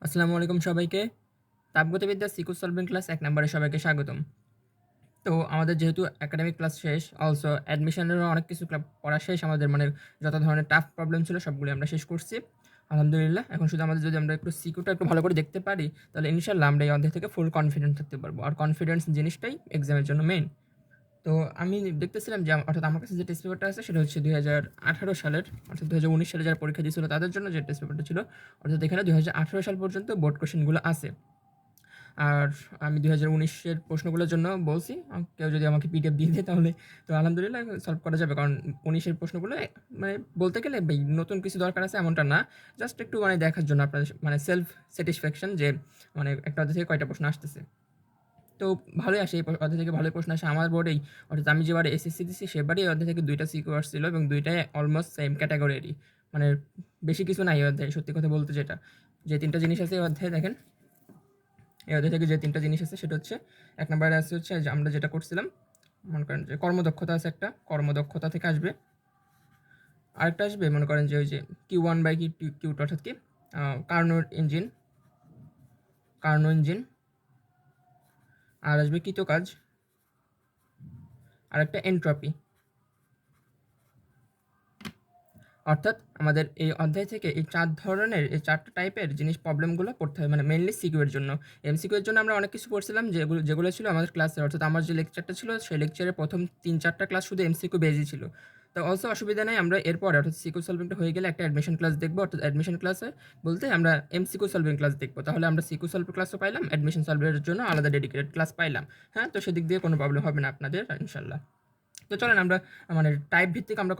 আসসালামু আলাইকুম সবাইকে। তাপগতিবিদ্যা সিকিউ সলভিং ক্লাস ১ নম্বরে সবাইকে স্বাগতম। তো আমাদের যেহেতু একাডেমিক ক্লাস শেষ, অলসো অ্যাডমিশনেরও অনেক কিছু পড়া শেষ আমাদের, মানে যত ধরনের টাফ প্রবলেম ছিল সবগুলি আমরা শেষ করছি। আলহামদুলিল্লাহ। এখন শুধু আমাদের যদি আমরা একটু সিকিউটা একটু ভালো করে দেখতে পারি, তাহলে ইনশাআল্লাহ আমরা এই অধ্যায় থেকে ফুল কনফিডেন্ট থাকতে পারবো। আর কনফিডেন্স জিনিসটাই এক্সামের জন্য মেইন। তো আমি দেখতেছিলাম যে অর্থাৎ আমার কাছে যে টেস্ট পেপারটা আছে সেটা হচ্ছে ২০১৮ সালের, অর্থাৎ ২০১৯ সালে যারা পরীক্ষা দিয়েছিল তাদের জন্য যে টেস্ট পেপারটা ছিল, অর্থাৎ এখানে ২০১৮ সাল পর্যন্ত বোর্ড কোয়েশ্চেনগুলো আছে। আর আমি ২০১৯-এর প্রশ্নগুলোর জন্য বলছি, কেউ যদি আমাকে পিডিএফ দিয়ে দেয় তাহলে তো আলহামদুলিল্লাহ সলভ করা যাবে। কারণ ১৯-এর প্রশ্নগুলো মানে বলতে গেলে ভাই নতুন কিছু দরকার আছে এমনটা না। জাস্ট একটু মানে দেখার জন্য আপনাদের মানে সেলফ স্যাটিসফ্যাকশন যে মানে একটা অধ্যায় থেকে কয়টা প্রশ্ন আসতেছে। তো ভালোই আসে, এই অধ্যায় থেকে ভালোই প্রশ্ন আসে আমার বোর্ডেই। অর্থাৎ আমি যেবারে এসএসসি দিছি সেবারই এই অধ্যায় থেকে ২টা সিকিউ আসছিল এবং ২টাই অলমোস্ট সেম ক্যাটাগরিরই। মানে বেশি কিছু নাই এই অধ্যায়ে, সত্যি কথা বলতে যেটা। যে ৩টা জিনিস আছে এই অধ্যায়ে দেখেন, এই অধ্যায় থেকে যে ৩টা জিনিস আছে সেটা হচ্ছে ১ নম্বরে আছে হচ্ছে যে আমরা যেটা করছিলাম, মনে করেন যে কর্মদক্ষতা আছে একটা, কর্মদক্ষতা থেকে আসবে। আরেকটা আসবে মনে করেন যে ওই যে Q1/Q2 অর্থাৎ কি কার্নোট ইঞ্জিন, কার্নো ইঞ্জিন। আর আসবে কৃতকাজ, আর একটা এন্ট্রপি। অর্থাৎ আমাদের এই অধ্যায় থেকে এই ৪ ধরনের, এই ৪টা টাইপের জিনিস প্রবলেমগুলো পড়তে হয়, মানে মেইনলি সিকিউ এর জন্য। এমসিকিউ এর জন্য আমরা অনেক কিছু পড়ছিলাম যেগুলো ছিল আমাদের ক্লাসে, অর্থাৎ আমার যে লেকচারটা ছিল সেই লেকচারের প্রথম ৩-৪টা ক্লাস শুধু এমসিকিউ বেজই ছিল। তো অলসো অসুবিধা নাই, আমরা এরপরে অর্থাৎ সিকিউ সলভিংটা হয়ে গেলে একটা অ্যাডমিশন ক্লাস দেখবো। অর্থাৎ অ্যাডমিশন ক্লাসে বলতে আমরা এমসিকিউ সলভিং ক্লাস দেখবো। তাহলে আমরা সিকিউ সলভ ক্লাসও পাইলাম, অ্যাডমিশন সলভের জন্য আলাদা ডেডিকেটেড ক্লাস পাইলাম। হ্যাঁ, তো সেদিক দিয়ে কোনো প্রবলেম হবে না আপনাদের ইনশাল্লাহ। তো চলেন আমরা মানে টাইপ ভিত্তিক আমরা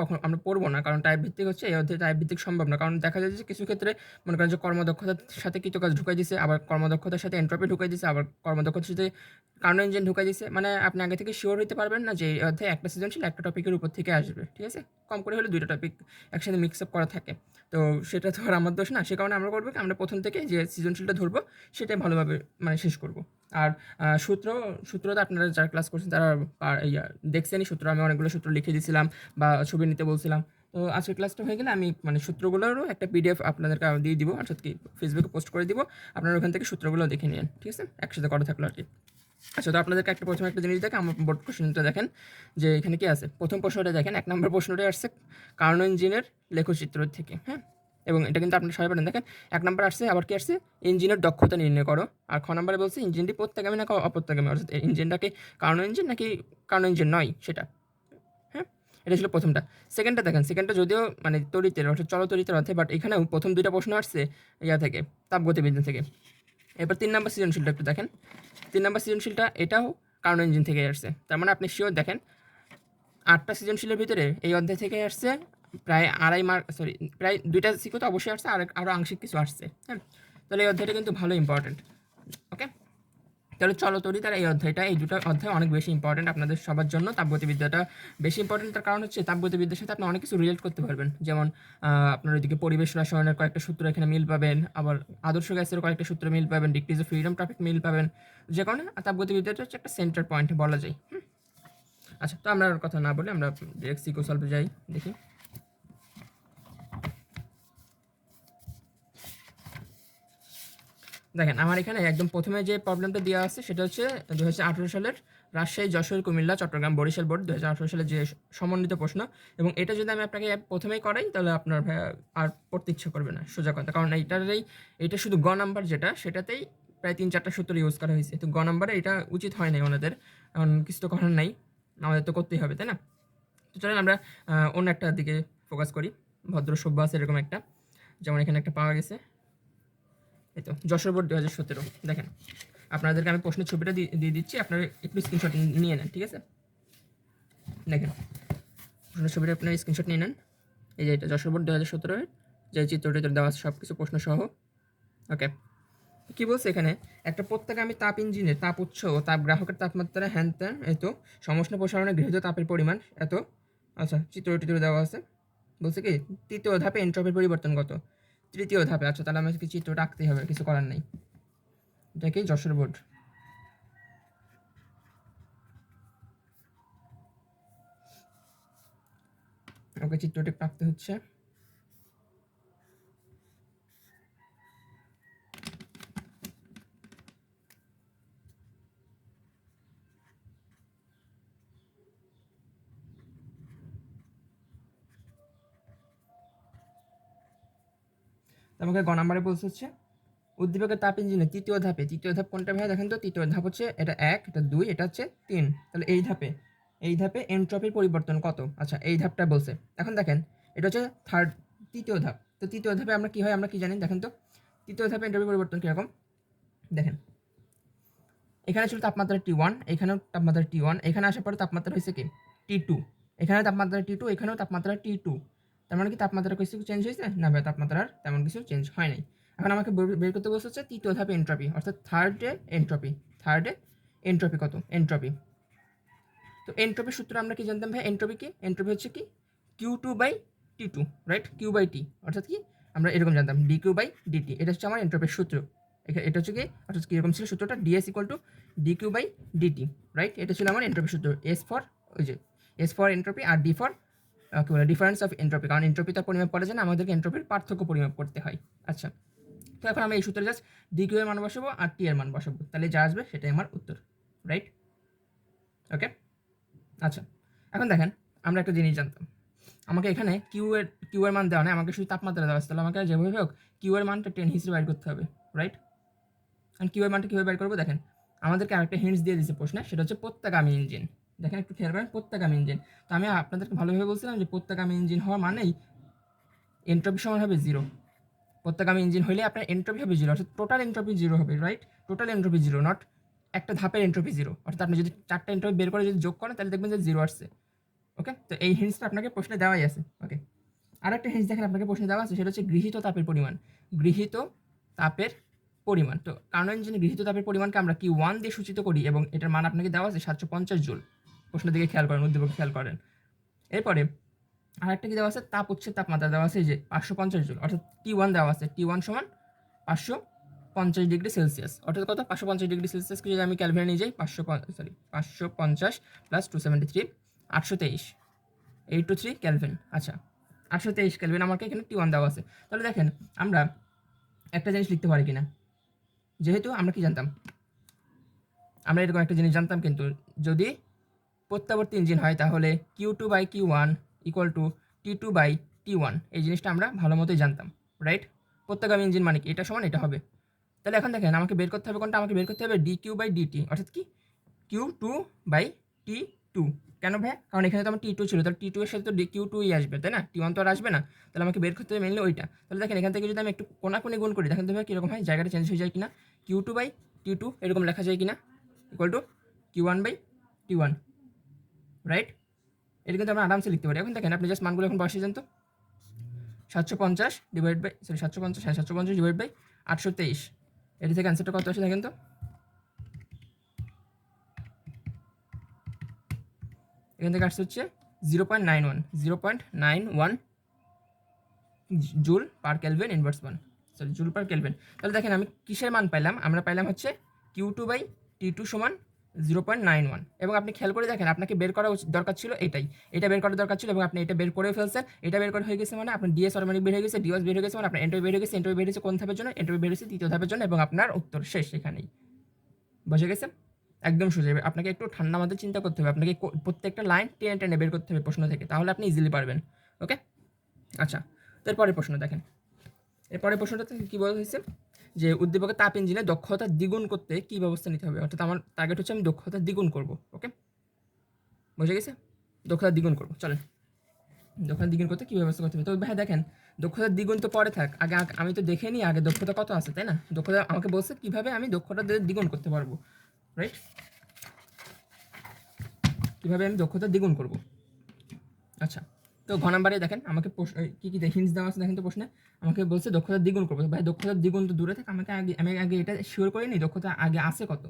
পড়বো না, কারণ টাইপ ভিত্তিক হচ্ছে এই অধ্যায়ে টাইপ ভিত্তিক সম্ভব না। কারণ দেখা যায় যে কিছু ক্ষেত্রে মনে করেন যে কর্মদক্ষতার সাথে কৃতকাজ ঢুকাই দিছে, আবার কর্মদক্ষতার সাথে এন্ট্রপি ঢুকাই দিছে, আবার কর্মদক্ষতার সাথে কার্নো ইঞ্জিন ঢুকাই দিছে। মানে আপনি আগে থেকে শিওর হইতে পারবেন না যে এই অধ্যায়ে একটা সৃজনশীল একটা টপিকের উপর থেকে আসবে, ঠিক আছে? কম করে হলে ২টা টপিক একসাথে মিক্স আপ করা থাকে। তো সেটা তো আর আমার দোষ না। সে কারণে আমরা করবো কি, আমরা প্রথম থেকে যে সৃজনশীলটা ধরবো সেটাই ভালোভাবে মানে শেষ করব। আর সূত্র তো আপনারা যারা ক্লাস করছেন তারা দেখছেনই সূত্র। আমি অনেকগুলো সূত্র লিখে দিয়েছিলাম বা ছবি নিতে বলছিলাম। তো আজকের ক্লাসটা হয়ে গেলে আমি মানে সূত্রগুলোরও একটা পিডিএফ আপনাদেরকে দিয়ে দিব, অর্থাৎ কি ফেসবুকে পোস্ট করে দিব। আপনারা ওখান থেকে সূত্রগুলো দেখে নিন, ঠিক আছে? একসাথে করা থাকলো আর কি। আচ্ছা, তো আপনাদেরকে প্রথমে একটা জিনিস দেখে আমার বোর্ড কোশ্চেনটা দেখেন যে এখানে কি আছে। প্রথম প্রশ্নটা দেখেন, ১ নম্বর প্রশ্নটাই আসছে কার্নো ইঞ্জিনের লেখচিত্র থেকে। হ্যাঁ, এবং এটা কিন্তু আপনারা সবাই পারেন। দেখেন ১ নম্বর আসছে, আবার কি আসছে, ইঞ্জিনের দক্ষতা নির্ণয় করো। আর খ নম্বরে বলছে ইঞ্জিনটি প্রত্যাগামী না অপ্রত্যাগামী, অর্থাৎ ইঞ্জিনটাকে কার্নো ইঞ্জিন নাকি কার্নো ইঞ্জিন নয় সেটা। হ্যাঁ, এটা ছিল প্রথমটা। সেকেন্ডটা দেখেন, সেকেন্ডটা যদিও মানে তড়িতের অর্থাৎ চলতড়িতের অর্থে, বাট এখানেও প্রথম ২টা প্রশ্ন আসছে ইয়া থেকে, তাপগতিবিদ্যা থেকে। এরপর ৩ নম্বর সৃজনশীলটা একটু দেখেন। ৩ নম্বর সৃজনশীলটা এটাও কার্নো ইঞ্জিন থেকে আসছে। তার মানে আপনি শিওর দেখেন ৮টা সৃজনশীলের ভিতরে এই অধ্যায় থেকে আসছে প্রায় আড়াই মার্ক, সরি প্রায় ২টা সিকিউ তো অবশ্যই আসছে, আরও আংশিক কিছু আসছে। হ্যাঁ, তাহলে এই অধ্যায়টা কিন্তু ভালো ইম্পর্টেন্ট। ওকে, তাহলে চলো তরি তার এই অধ্যায়টা, এই দুটো অধ্যায় অনেক বেশি ইম্পর্টেন্ট আপনাদের সবার জন্য। তাপগতিবিদ্যাটা বেশি ইম্পর্টেন্ট, তার কারণ হচ্ছে তাপগতিবিদ্যার সাথে আপনি অনেক কিছু রিলেট করতে পারবেন। যেমন আপনার ওইদিকে পরিবেশ রসায়নের কয়েকটা সূত্র এখানে মিল পাবেন, আবার আদর্শ গ্যাসের কয়েকটা সূত্র মিল পাবেন, ডিগ্রিজ অফ ফ্রিডম টপিক মিল পাবেন। যে কারণে তাপগতিবিদ্যাটা হচ্ছে একটা সেন্টার পয়েন্ট বলা যায়। আচ্ছা, তো আমরা আর কথা না বলে আমরা ডিরেক্ট সিকিউ সলভে যাই, দেখি। দেখেন আমার এখানে একদম প্রথমে যে প্রবলেমটা দেওয়া আছে সেটা হচ্ছে ২০১৮ সালের রাজশাহী, যশোর, কুমিল্লা, চট্টগ্রাম, বরিশাল বোর্ড ২০১৮ সালের যে সমন্বিত প্রশ্ন। এবং এটা যদি আমি আপনাকে প্রথমেই করাই তাহলে আপনার আর পড়তে ইচ্ছা করবে না, সোজা কথা। কারণ এইটা শুধু গ নাম্বার যেটা, সেটাতেই প্রায় ৩-৪টা সূত্র ইউজ করা হয়েছে। তো গ নাম্বারে এটা উচিত হয় নাই ওনাদের, কারণ কিছু তো করার নাই, আমাদের তো করতেই হবে, তাই না? তো চলেন আমরা অন্য একটা দিকে ফোকাস করি। ভদ্র সভ্য আছে এরকম একটা, যেমন এখানে একটা পাওয়া গেছে, এই তো যশোর বোর্ড ২০১৭। দেখেন আপনাদেরকে আমি প্রশ্নের ছবিটা দিয়ে দিচ্ছি, আপনারা একটু স্ক্রিনশট নিয়ে নেন, ঠিক আছে? দেখেন প্রশ্নের ছবিটা আপনার স্ক্রিনশট নিয়ে নেন। এই যে এটা যশোর বোর্ড ২০১৭ যে চিত্রটিতে দেওয়া আছে সব কিছু প্রশ্ন সহ। ওকে, কি বলছে এখানে, একটা প্রত্যাগামী তাপ ইঞ্জিনের তাপ উৎস ও তাপ গ্রাহকের তাপমাত্রা হ্যান ত্যান এত সমষ্ণ প্রসারণে গৃহীত তাপের পরিমাণ এত। আচ্ছা, চিত্রটিতে দেওয়া আছে, বলছে কি তৃতীয় ধাপে এন্ট্রপির পরিবর্তন কত। তৃতীয় ধাপে, আচ্ছা তাহলে আমাকে চিত্রটা আঁকতেই হবে, কিছু করার নেই। এটা কি যশোর বোর্ড। ওকে, চিত্রটি আঁকতে হচ্ছে। আমাকে গ নাম্বারে বলছে হচ্ছে উদ্দীপকের তাপ ইঞ্জিনের তৃতীয় ধাপ কোনটা ভাই দেখেন তো। তৃতীয় ধাপ হচ্ছে এটা 1, এটা 2, এটা হচ্ছে 3। তাহলে এই ধাপে এনট্রপির পরিবর্তন কত? আচ্ছা, এই ধাপটা বলছে। এখন দেখেন এটা হচ্ছে তৃতীয় ধাপ। তো তৃতীয় ধাপে আমরা কি হয় আমরা কি জানি দেখেন তো। তৃতীয় ধাপে এনট্রপি পরিবর্তন কীরকম দেখেন, এখানে ছিল তাপমাত্রা T1, এখানেও তাপমাত্রা T1, এখানে আসার পরে তাপমাত্রা হয়েছে কি T2, এখানে তাপমাত্রা T2, এখানেও তাপমাত্রা T2। তার মানে কি তাপমাত্রা কিছু চেঞ্জ হয়েছে না ভাই? তাপমাত্রার তেমন কিছু চেঞ্জ হয় নাই। এখন আমাকে বের করতে বলছে হচ্ছে তৃতীয় ধাপে এনট্রপি, অর্থাৎ থার্ডে এনট্রপি কত এনট্রপি। তো এনট্রপির সূত্র আমরা কি জানতাম ভাই? এনট্রপি কি? এনট্রপি হচ্ছে কি Q2/T2, রাইট? Q/T, অর্থাৎ কি আমরা এরকম জানতাম dQ/dt। এটা হচ্ছে আমার এনট্রপির সূত্র। এটা হচ্ছে কি অর্থাৎ কীরকম ছিল সূত্রটা? DS = dQ/dt, right? এটা ছিল আমার এনট্রপির সূত্র। এস ফর এনট্রপি আর ডি ফর কি বলে ডিফারেন্স অফ এনট্রপি, কারণ এনট্রপি তো পরিমাপ করা যায় না, আমাদেরকে এনট্রপির পার্থক্য পরিমাপ করতে হয়। আচ্ছা, তো এখন আমি এই সূত্রে জাস্ট ডিকিউ এর মান বসাবো আর টি এর মান বসাবো, তাহলে যা আসবে সেটাই আমার উত্তর, রাইট? ওকে, আচ্ছা এখন দেখেন আমরা একটা জিনিস জানতাম, আমাকে এখানে কিউ এর মান দেওয়া নেই, আমাকে শুধু তাপমাত্রা দেওয়া আছে। তাহলে আমাকে যেভাবে হোক কিউ এর মানটা 10 হিসেবে বাইর করতে হবে, রাইট? আর কিউ এর মানটা কীভাবে বাইর করবো দেখেন, আমাদেরকে আরেকটা হিন্টস দিয়ে দিয়েছে প্রশ্নে, সেটা হচ্ছে প্রত্যাগামী ইঞ্জিন। দেখেন একটু খেয়াল করেন, প্রত্যাগামী ইঞ্জিন। তো আমি আপনাদেরকে ভালোভাবে বলছিলাম যে প্রত্যাগামী ইঞ্জিন হওয়া মানেই এনট্রপি সমান হবে 0। প্রত্যাগামী ইঞ্জিন হলে আপনার এনট্রপি হবে 0, অর্থাৎ টোটাল এনট্রপি 0 হবে, রাইট? টোটাল এনট্রপি 0, নট একটা ধাপের এনট্রপি 0। অর্থাৎ আপনি যদি 4টা এনট্রপি বের করে যদি যোগ করেন তাহলে দেখবেন যে 0 আসছে। ওকে, তো এই হিন্টসটা আপনাকে প্রশ্নে দেওয়াই আছে। ওকে, আরেকটা হিন্টস দেখেন আপনাকে প্রশ্নে দেওয়া আছে, সেটা হচ্ছে গৃহীত তাপের পরিমাণ। তো কার্নো ইঞ্জিনে গৃহীত তাপের পরিমাণকে আমরা Q1 দিয়ে সূচিত করি এবং এটার মান আপনাকে দেওয়া আছে 750 জুল। প্রশ্নের দিকে খেয়াল করেন, উদ্দীপকে খেয়াল করেন। এরপরে আরেকটা কি দেওয়া আছে? তাপ উচ্ছেদ তাপমাত্রা দেওয়া আছে যে 550 জুল, অর্থাৎ T1 দেওয়া আছে। T1 সমান 550 ডিগ্রি সেলসিয়াস, অর্থাৎ কত? 550 ডিগ্রি সেলসিয়াসকে যদি আমি ক্যালভিনে নিয়ে যাই, 550 প্লাস 273, 823, 823 ক্যালভিন। আচ্ছা, 823 ক্যালভিন আমাকে এখানে T1 দেওয়া আছে। তাহলে দেখেন আমরা একটা জিনিস লিখতে পারি কিনা, যেহেতু আমরা কি জানতাম, আমরা এরকম একটা জিনিস জানতাম, কিন্তু যদি প্রত্যাবর্তী ইঞ্জিন হয় তাহলে Q2/Q1 = T2/T1, এই জিনিসটা আমরা ভালো মতোই জানতাম, রাইট? প্রত্যাগামী ইঞ্জিন মানে কি? এটা সমান এটা হবে। তাহলে এখন দেখেন আমাকে বের করতে হবে কোনটা? আমাকে বের করতে হবে dQ/dt, অর্থাৎ কি Q2/T2। কেন ভাই? কারণ এখানে তো আমার T2 ছিল, তাহলে T2 এর সাথে তো Q2ই আসবে, তাই না? T1 তো আর আসবে না। তাহলে আমাকে বের করতে হবে মেনলি ওইটা। তাহলে দেখেন এখান থেকে যদি আমি একটু কোনাকুনি গুণ করি, দেখেন তো ভাই কীরকম হয়, জায়গাটা চেঞ্জ হয়ে যায় কিনা। Q2/T2 এরকম লেখা যায় কিনা, = Q1/T1, রাইট? এটা কিন্তু আমরা আরামসে লিখতে পারি। এখন দেখেন আপনি জাস্ট মানগুলো এখন বসিয়ে দেন তো। 750 / 823, এটি থেকে অ্যান্সারটা কত আসে দেখেন তো। এখান থেকে আসছে হচ্ছে 0.91 joule per kelvin inverse 1, sorry joule per kelvin. তাহলে দেখেন আমি কিসের মান পাইলাম? আমরা পাইলাম হচ্ছে Q2/T2 সমান 0.91। এবং আপনি খেয়াল করে দেখেন, আপনাকে বের করা দরকার ছিল এটা বের করা দরকার ছিল, এবং আপনি এটা বের করে ফেলছেন। এটা বের করা হয়ে গেছে মানে আপনার ডিএস অটোমেটিক বের হয়ে গেছে, ডিওস বের হয়ে গেছে মানে আপনার এন্ট্রপি বের হয়ে গেছে। এন্ট্রপি বের হয়েছে কোন ধাপের জন্য? এন্ট্রপি বের হয়েছে তৃতীয় ধাপের জন্য, এবং আপনার উত্তর শেষ এখানেই। বুঝে গেছে? একদম সোজা। আপনাকে একটু ঠান্ডা মাথায় চিন্তা করতে হবে, আপনাকে প্রত্যেকটা লাইন টেনে টেনে বের করতে হবে প্রশ্ন থেকে, তাহলে আপনি ইজিলি পারবেন। ওকে, আচ্ছা, তো এরপরের প্রশ্ন দেখেন। এরপরের প্রশ্নটাতে কী বলা হয়েছে যে উদ্দীপকের তাপ ইঞ্জিনে দক্ষতা দ্বিগুণ করতে কী ব্যবস্থা নিতে হবে? অর্থাৎ আমার টার্গেট হচ্ছে আমি দক্ষতা দ্বিগুণ করব। ওকে, বুঝে গেছে? দক্ষতা দ্বিগুণ করবো, চলেন। দক্ষতা দ্বিগুণ করতে কী ব্যবস্থা করতে হবে? তো ভাই দেখেন, দক্ষতা দ্বিগুণ তো পরে থাক, আগে আমি তো দেখে নিই আগে দক্ষতা কত আছে, তাই না? দক্ষতা আমাকে বলছে কীভাবে আমি দক্ষতা দ্বিগুণ করতে পারবো, রাইট? কীভাবে আমি দক্ষতা দ্বিগুণ করব। আচ্ছা, তো ঘ নাম্বারে দেখেন আমাকে কী কী হিন্টস দেওয়া আছে দেখেন তো প্রশ্নে। আমাকে বলছে দক্ষতা দ্বিগুণ করবো। ভাই দক্ষতা দ্বিগুণ তো দূরে থাকে, আমি আগে এটা শিওর করে নিই দক্ষতা আগে আছে কত,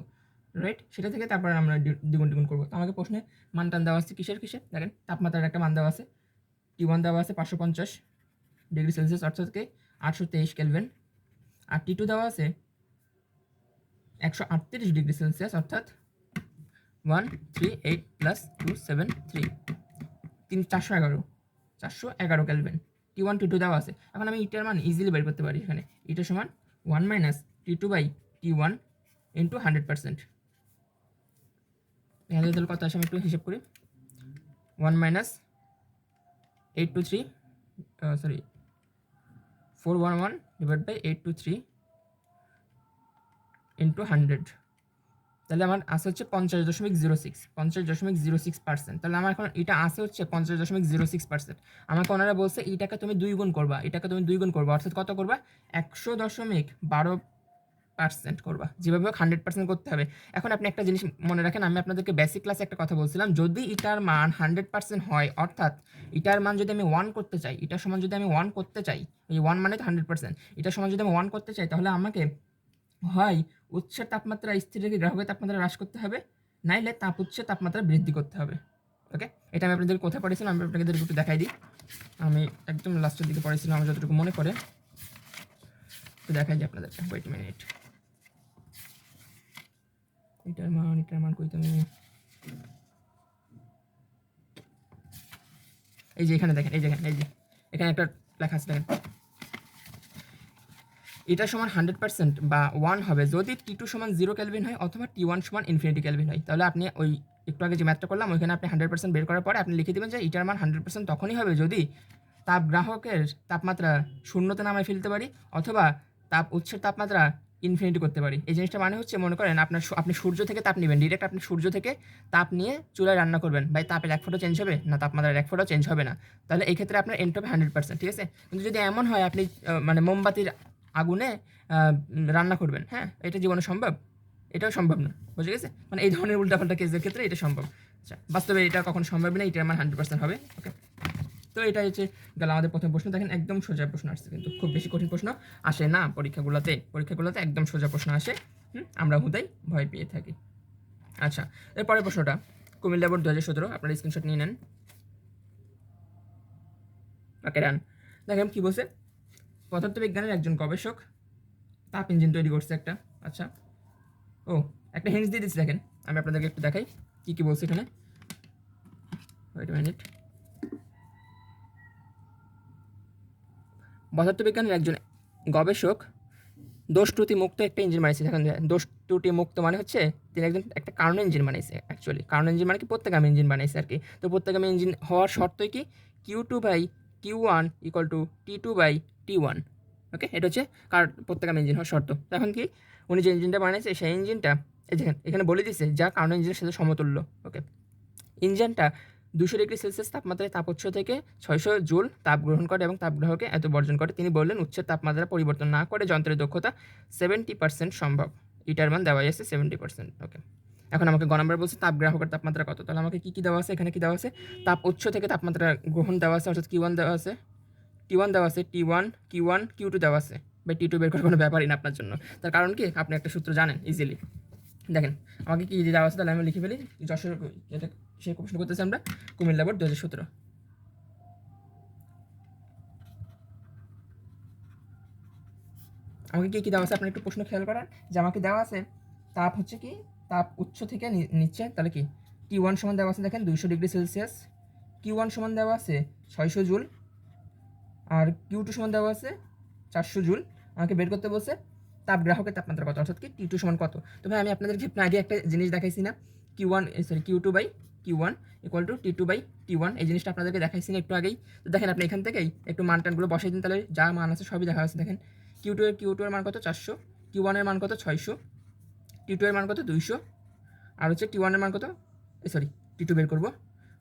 রাইট? সেটা থেকে তারপর আমরা দ্বিগুণ করবো। তো আমাকে প্রশ্নে মান টান দেওয়া আছে কিসের দেখেন, তাপমাত্রার একটা মান দেওয়া আছে। T1 দেওয়া আছে 550 ডিগ্রি সেলসিয়াস, অর্থাৎ 823 কেলভিন। আর T2 দেওয়া আছে 138 ডিগ্রি সেলসিয়াস, অর্থাৎ 138 + 273, 411 কেলভিন। T1 T2 দেওয়া আছে। এখন আমি ইটার মান ইজিলি বের করতে পারি। এখানে ইটা সমান 1 - T2/T1 × 100%। এখানে তাহলে কত আসে আমি একটু হিসাব করি। 1 - 823, 411 ডিভাইড বাই 823 ইন্টু 100, তাহলে আমার আসে হচ্ছে 50.06%। তাহলে আমার এখন এটা আসে হচ্ছে 50.06%। আমাকে ওনারা বলছে এইটাকে তুমি 2 গুণ করবা, এটাকে তুমি 2 গুণ করবা, অর্থাৎ কত করবা? 100.12% করবা। যেভাবে 100% করতে হবে। এখন আপনি একটা জিনিস মনে রাখেন, আমি আপনাদেরকে বেসিক ক্লাসে একটা কথা বলছিলাম, যদি এটার মান 100% হয়, অর্থাৎ এটার মান যদি আমি 1 করতে চাই, এটার সমান যদি আমি 1 করতে চাই, এই 1 মানে তো 100%, এটার সমান যদি আমি 1 করতে চাই, তাহলে আমাকে হয় উৎসের তাপমাত্রা স্থির রেখে গ্রাহকের তাপমাত্রা হ্রাস করতে হবে, নাইলে উৎসের তাপমাত্রা বৃদ্ধি করতে হবে। ওকে, এটা আমি আপনাদের কোথায় পড়েছিলাম, আমি আপনাদের একটু দেখাই দিই। আমি একদম লাস্টের দিকে পড়েছিলাম, আমার যতটুকু মনে পড়ে একটু দেখাই দিই আপনাদেরকে। ওয়েট মিনিট, এটার মান কইতে আমি, এই যে এখানে দেখেন, এই যে এখানে একটা লেখা আছে, দেখেন এটা সমান 100% বা 1 হবে যদি T2 সমান 0 কেলভিন হয় অথবা T1 সমান ইনফিনিটি কেলভিন হয়। তাহলে আপনি ওই একটু আগে যে ম্যাথটা করলাম ওইখানে আপনি 100% বের করার পরে আপনি লিখে দেবেন যে এটার মান 100% তখনই হবে যদি গ্রাহকের তাপমাত্রা শূন্যতে নামায় ফেলতে পারি অথবা উৎসের তাপমাত্রা ইনফিনিটি করতে পারি। এই জিনিসটা মানে হচ্ছে, মনে করেন আপনি সূর্য থেকে তাপ নেবেন, ডিরেক্ট আপনি সূর্য থেকে তাপ নিয়ে চুলায় রান্না করবেন, ভাই তাপের 1 ফোঁটা চেঞ্জ হবে না? তাপমাত্রার 1 ফোঁটাও চেঞ্জ হবে না। তাহলে এই ক্ষেত্রে আপনার এন্ট্রপি হবে 100%, ঠিক আছে? কিন্তু যদি এমন হয় আপনি মানে মোমবাতির আগুনে রান্না করবেন, হ্যাঁ, এটা জীবনে সম্ভব? এটাও সম্ভব না, বুঝে গেছে? মানে এই ধরনের উল্টাপাল্টা কেসের ক্ষেত্রে এটা সম্ভব। আচ্ছা, বাস্তবে এটা কখনো সম্ভব না, এটার মান 100% হবে। ওকে, তো এটা হচ্ছে গেল আমাদের প্রথম প্রশ্ন। দেখেন একদম সোজা প্রশ্ন আসছে, কিন্তু খুব বেশি কঠিন প্রশ্ন আসে না পরীক্ষাগুলোতে একদম সোজা প্রশ্ন আসে। আমরা হুদাই ভয় পেয়ে থাকি। আচ্ছা, এরপরের প্রশ্নটা কুমিল্লা বোর্ড 2017, আপনারা স্ক্রিনশট নিয়ে নেন। ওকে, রান। দেখেন কি বলছে, পদার্থবিজ্ঞানের একজন গবেষক তাপ ইঞ্জিন তৈরি করছে একটা। আচ্ছা, ও একটা হিন্টস দিয়ে দিচ্ছি, দেখেন আমি আপনাদেরকে একটু দেখাই কি কি বলছি এখানে। ওয়েট মিনিট, পদার্থবিজ্ঞানের একজন গবেষক দোষ ত্রুটি মুক্ত একটা ইঞ্জিন বানিয়েছে। দেখেন দোষ ত্রুটি মুক্ত মানে হচ্ছে তিনি একটা কার্নো ইঞ্জিন বানিয়েছে। অ্যাকচুয়ালি কার্নো ইঞ্জিন মানে কি, প্রত্যেকগামী ইঞ্জিন বানিয়েছে আর কি। তো প্রত্যেকগামী ইঞ্জিন হওয়ার শর্তই কি, Q2/Q1 = T2/T1। ওকে, এটা হচ্ছে প্রত্যেকগামী ইঞ্জিন হওয়ার শর্ত। এখন কি, উনি যে ইঞ্জিনটা বানিয়েছে সেই ইঞ্জিনটা এই দেখেন এখানে বলে দিচ্ছে যা কার্নো ইঞ্জিনের সাথে সমতুল্য। ওকে, ইঞ্জিনটা 200 ডিগ্রি সেলসিয়াস তাপমাত্রায় উৎস থেকে 600 জুল তাপ গ্রহণ করে এবং তাপগ্রাহকে এত বর্জন করে। তিনি বললেন উৎসের তাপমাত্রা পরিবর্তন না করে যন্ত্রের দক্ষতা 70% সম্ভব। ইটার মান দেওয়া আছে 70%। ওকে, এখন আমাকে গ নাম্বার বলছে তাপগ্রাহকের তাপমাত্রা কত। তাহলে আমাকে কী দেওয়া আছে, এখানে কি দেওয়া আছে, উৎস থেকে তাপমাত্রা গ্রহণ দেওয়া আছে, অর্থাৎ Q1 দেওয়া আছে, T1 দেওয়া আছে, T1 Q1 Q2 দেওয়া আছে। বা T2 বের করার কোনো ব্যাপারই না আপনার জন্য। তার কারণ কি, আপনি একটা সূত্র জানেন ইজিলি। দেখেন আমাকে কি দেওয়া আছে, তাহলে আমি লিখে ফেলি। যশোর, এটা সে প্রশ্ন করতেছি আমরা, কুমিল্লা বোর্ড 2017। আমাকে কি দেওয়া আছে, আপনার একটু প্রশ্ন খেয়াল করেন যে আমাকে দেওয়া আছে তাপ হচ্ছে কি, উৎস থেকে নিচ্ছে, তাহলে কি T1 সমান দেওয়া আছে, দেখেন 200 ডিগ্রি সেলসিয়াস, Q1 সমান দেওয়া আছে 600 জুল, আর Q2 সমান দেওয়া আছে 400 জুল। আমাকে বের করতে বলছে গ্রাহকের তাপমাত্রা কত, অর্থাৎ কি T2 সমান কত। তো ভাই আমি আপনাদেরকে আগে একটা জিনিস দেখাইছি না, Q2/Q1 = T2/T1, এই জিনিসটা আপনাদেরকে দেখাইছি না একটু আগেই। তো দেখেন আপনি এখান থেকেই একটু মান টানগুলো বসাই দিন, তাহলে যা মান আছে সবই দেখা আছে। দেখেন Q2 এর মান কত, 400, Q1 এর মান কত, 600, T2 এর মান কত, 200, আর হচ্ছে T1 এর মান কত, T2 বের করবো,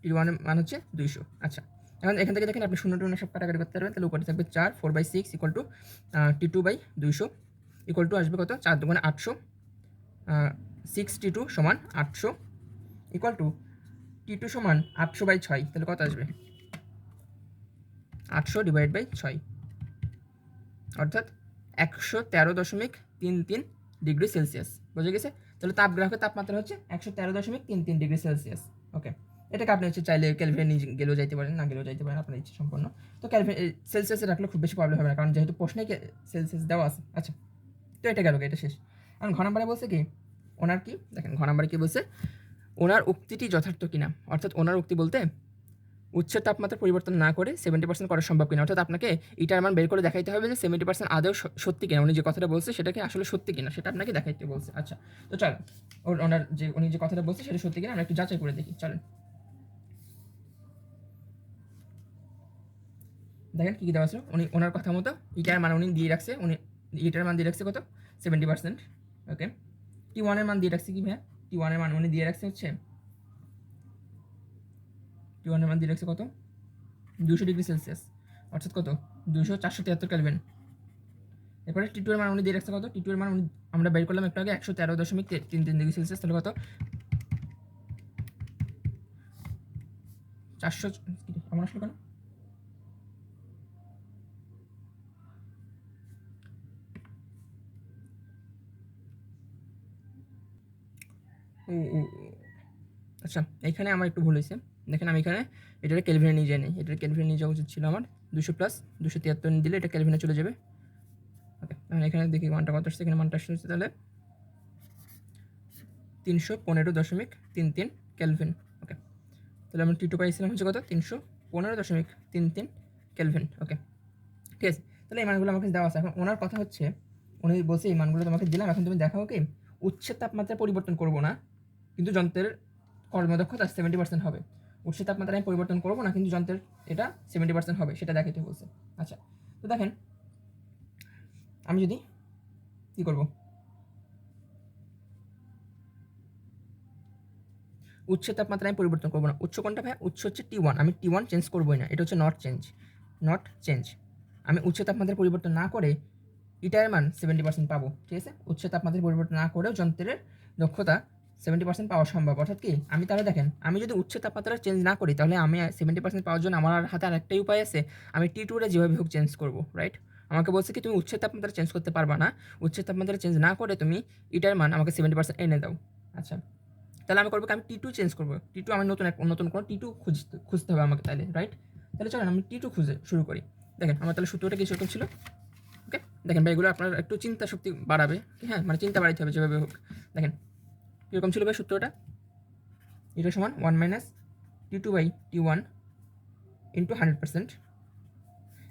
T1 এর মান হচ্ছে 200। আচ্ছা, এখন এখান থেকে দেখেন আপনি 0 সব কাটাকাটি করতে পারবেন। তাহলে উপরে থাকবে 4, 4/6 = T2/200 আসবে কত, 4 2 800, 6 T2 সমান 800 T2 সমান 800/6, তাহলে কত আসবে, 800/6, অর্থাৎ 113.33 ডিগ্রি সেলসিয়াস। বুঝে গেছে? তাহলে গ্রাহকের তাপমাত্রা হচ্ছে 113.33 ডিগ্রি সেলসিয়াস। ওকে, এটাকে আপনি হচ্ছে চাইলে ক্যালভিনে গেলেও যাইতে পারেন, না গেলেও যাইতে পারেন, আপনার ইচ্ছা সম্পন্ন। তো ক্যালভিন সেলসিয়াসে রাখলে খুব বেশি প্রবলেম হবে না, কারণ যেহেতু প্রশ্নে সেলসিয়াস দেওয়া আছে। আচ্ছা, তো এটা গেল, এটা শেষ। এখন ঘ নাম্বারে বলছে কি, ওনার কি, দেখেন ঘ নাম্বারে কি বলছে, ওনার উক্তিটি যথার্থ কিনা। অর্থাৎ ওনার উক্তি বলতে উচ্চের তাপমাত্রা পরিবর্তন না করে 70% করা সম্ভব কিনা, অর্থাৎ আপনাকে এটার মান বের করে দেখাইতে হবে যে 70% আদৌ সত্যি কিনা, উনি যে কথাটা বলছে সেটা কি আসলে সত্যি কিনা, সেটা আপনাকে দেখাইতে বলছে। আচ্ছা, তো চল উনি যে কথাটা বলছে সেটা সত্যি কিনা আমরা একটু যাচাই করে দেখি, চলেন। দেখেন কী দেওয়া আছে, ওনার কথা মতো ইটার মান উনি দিয়ে রাখছে, ইটার মান দিয়ে রাখছে কত 70%। ওকে, T1 মান দিয়ে রাখছে কি ভাইয়া, T1 মান উনি দিয়ে রাখছে হচ্ছে T1 মান দিয়ে রাখছে কত 200 ডিগ্রি সেলসিয়াস, অর্থাৎ কত 473 কেলভিন। এরপরে T2 মান উনি দিয়ে রাখছে কত, T2 মান উনি আমরা বের করলাম একটু আগে 113.33 ডিগ্রি সেলসিয়াস, তাহলে কত 400 আমার আসলে কেন আচ্ছা, এখানে আমার একটু ভুল হয়েছে। দেখেন আমি এখানে এটার কেলভিনে নিয়ে যাইনি, এটার কেলভিনে নিয়ে যাওয়া উচিত ছিল আমার। 200 প্লাস 273 দিলে এটা কেলভিনে চলে যাবে। ওকে, তাহলে এখানে দেখি মানটা কত আসছে, এখানে মানটা আসছে তাহলে 315.33 কেলভিন। ওকে, তাহলে আমরা T2 পাইছিলাম হচ্ছে কত 315.33 কেলভিন। ওকে, ঠিক আছে, তাহলে এই মানগুলো আমাকে দেওয়া আছে। এখন ওনার কথা হচ্ছে, উনি বলছে এই মানগুলো তোমাকে দিলাম, এখন তুমি দেখাও কি উচ্ছের তাপমাত্রা পরিবর্তন করবো না, কিন্তু যন্ত্রের কর্মদক্ষতা 70% হবে। উচ্ছের তাপমাত্রা আমি পরিবর্তন করবো না, কিন্তু যন্ত্রের এটা 70% হবে, সেটা দেখাইতে বলছে। আচ্ছা, তো দেখেন আমি যদি কী করবো, উচ্ছের তাপমাত্রা আমি পরিবর্তন করবো না। উচ্চ কোনটা ভাই, উচ্চ হচ্ছে T1, আমি T1 চেঞ্জ করবোই না, এটা হচ্ছে নট চেঞ্জ। আমি উচ্চ তাপমাত্রা পরিবর্তন না করে ইটার মান 70% পাবো, ঠিক আছে। উচ্চ তাপমাত্রা পরিবর্তন না করেও যন্ত্রের দক্ষতা 70% পাওয়া সম্ভব। অর্থাৎ কি, আমি তাহলে দেখেন আমি যদি উচ্চ তাপমাত্রা চেঞ্জ না করি, তাহলে আমি 70% পাওয়ার জন্য আমার হাতে আরেকটাই উপায় আছে, আমি T2 যেভাবে হোক চেঞ্জ করবো, রাইট। আমাকে বলছে কি তুমি উচ্চ তাপমাত্রা চেঞ্জ করতে পারবা না, উচ্চ তাপমাত্রা চেঞ্জ না করে তুমি ইটার মান আমাকে 70% এনে দাও। আচ্ছা, তাহলে আমি করবো কি, আমি T2 চেঞ্জ করবো। T2 আমি নতুন কোনো T2 খুঁজতে হবে আমাকে, তাহলে রাইট। তাহলে চলেন আমি T2 খুঁজে শুরু করি। দেখেন আমার তাহলে সূত্রটা কিছু রকম ছিল। ওকে, দেখেন ভাই এগুলো আপনার একটু চিন্তা শক্তি বাড়াবে, হ্যাঁ মানে চিন্তা বাড়াইতে হবে যেভাবে হোক। দেখেন কীরকম ছিল ভাই সূত্রটা, এটা সমান 1 - T2/T1 ইন্টু 100%।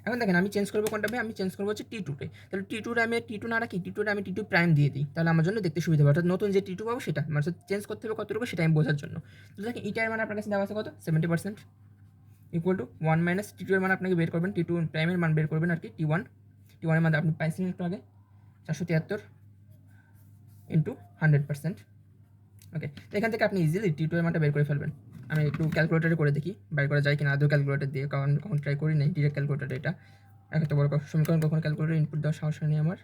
এখন দেখেন আমি চেঞ্জ করবো কোনটা ভাই, আমি চেঞ্জ করবো হচ্ছে T2-তে। তাহলে T2-টা আমি T2 না রাখি, T2-টা আমি T2 প্রাইম দিয়ে দিই, তাহলে আমার জন্য দেখতে সুবিধা হবে। অর্থাৎ নতুন যে T2 পাবো সেটা মানে চেঞ্জ করতে হবে কতটুকু সেটা আমি বোঝার জন্য। তো দেখেন ইটার মানে আপনার কাছে দেওয়া আছে কত 70%, ইকুয়াল টু 1 - T2 এর মান আপনাকে বের করবেন, T2 প্রাইমের মান বের করবেন আর কি, T1 এর মান আপনি পাইছিলেন একটু আগে 473 ইন্টু 100%। ওকে, তো এখান থেকে আপনি ইজিলি T2 এর মানটা বের করে ফেলবেন। আমি একটু ক্যালকুলেটারে করে দেখি বের করা যায় কিনা, আদৌ ক্যালকুলেটার দিয়ে, কারণ কখন ট্রাই করি নাই ডিরেক্ট ক্যালকুলেটারে। এটা এত বড় সমীকরণ কখনো ক্যালকুলেটার ইনপুট দেওয়ার সাহস নেই আমার।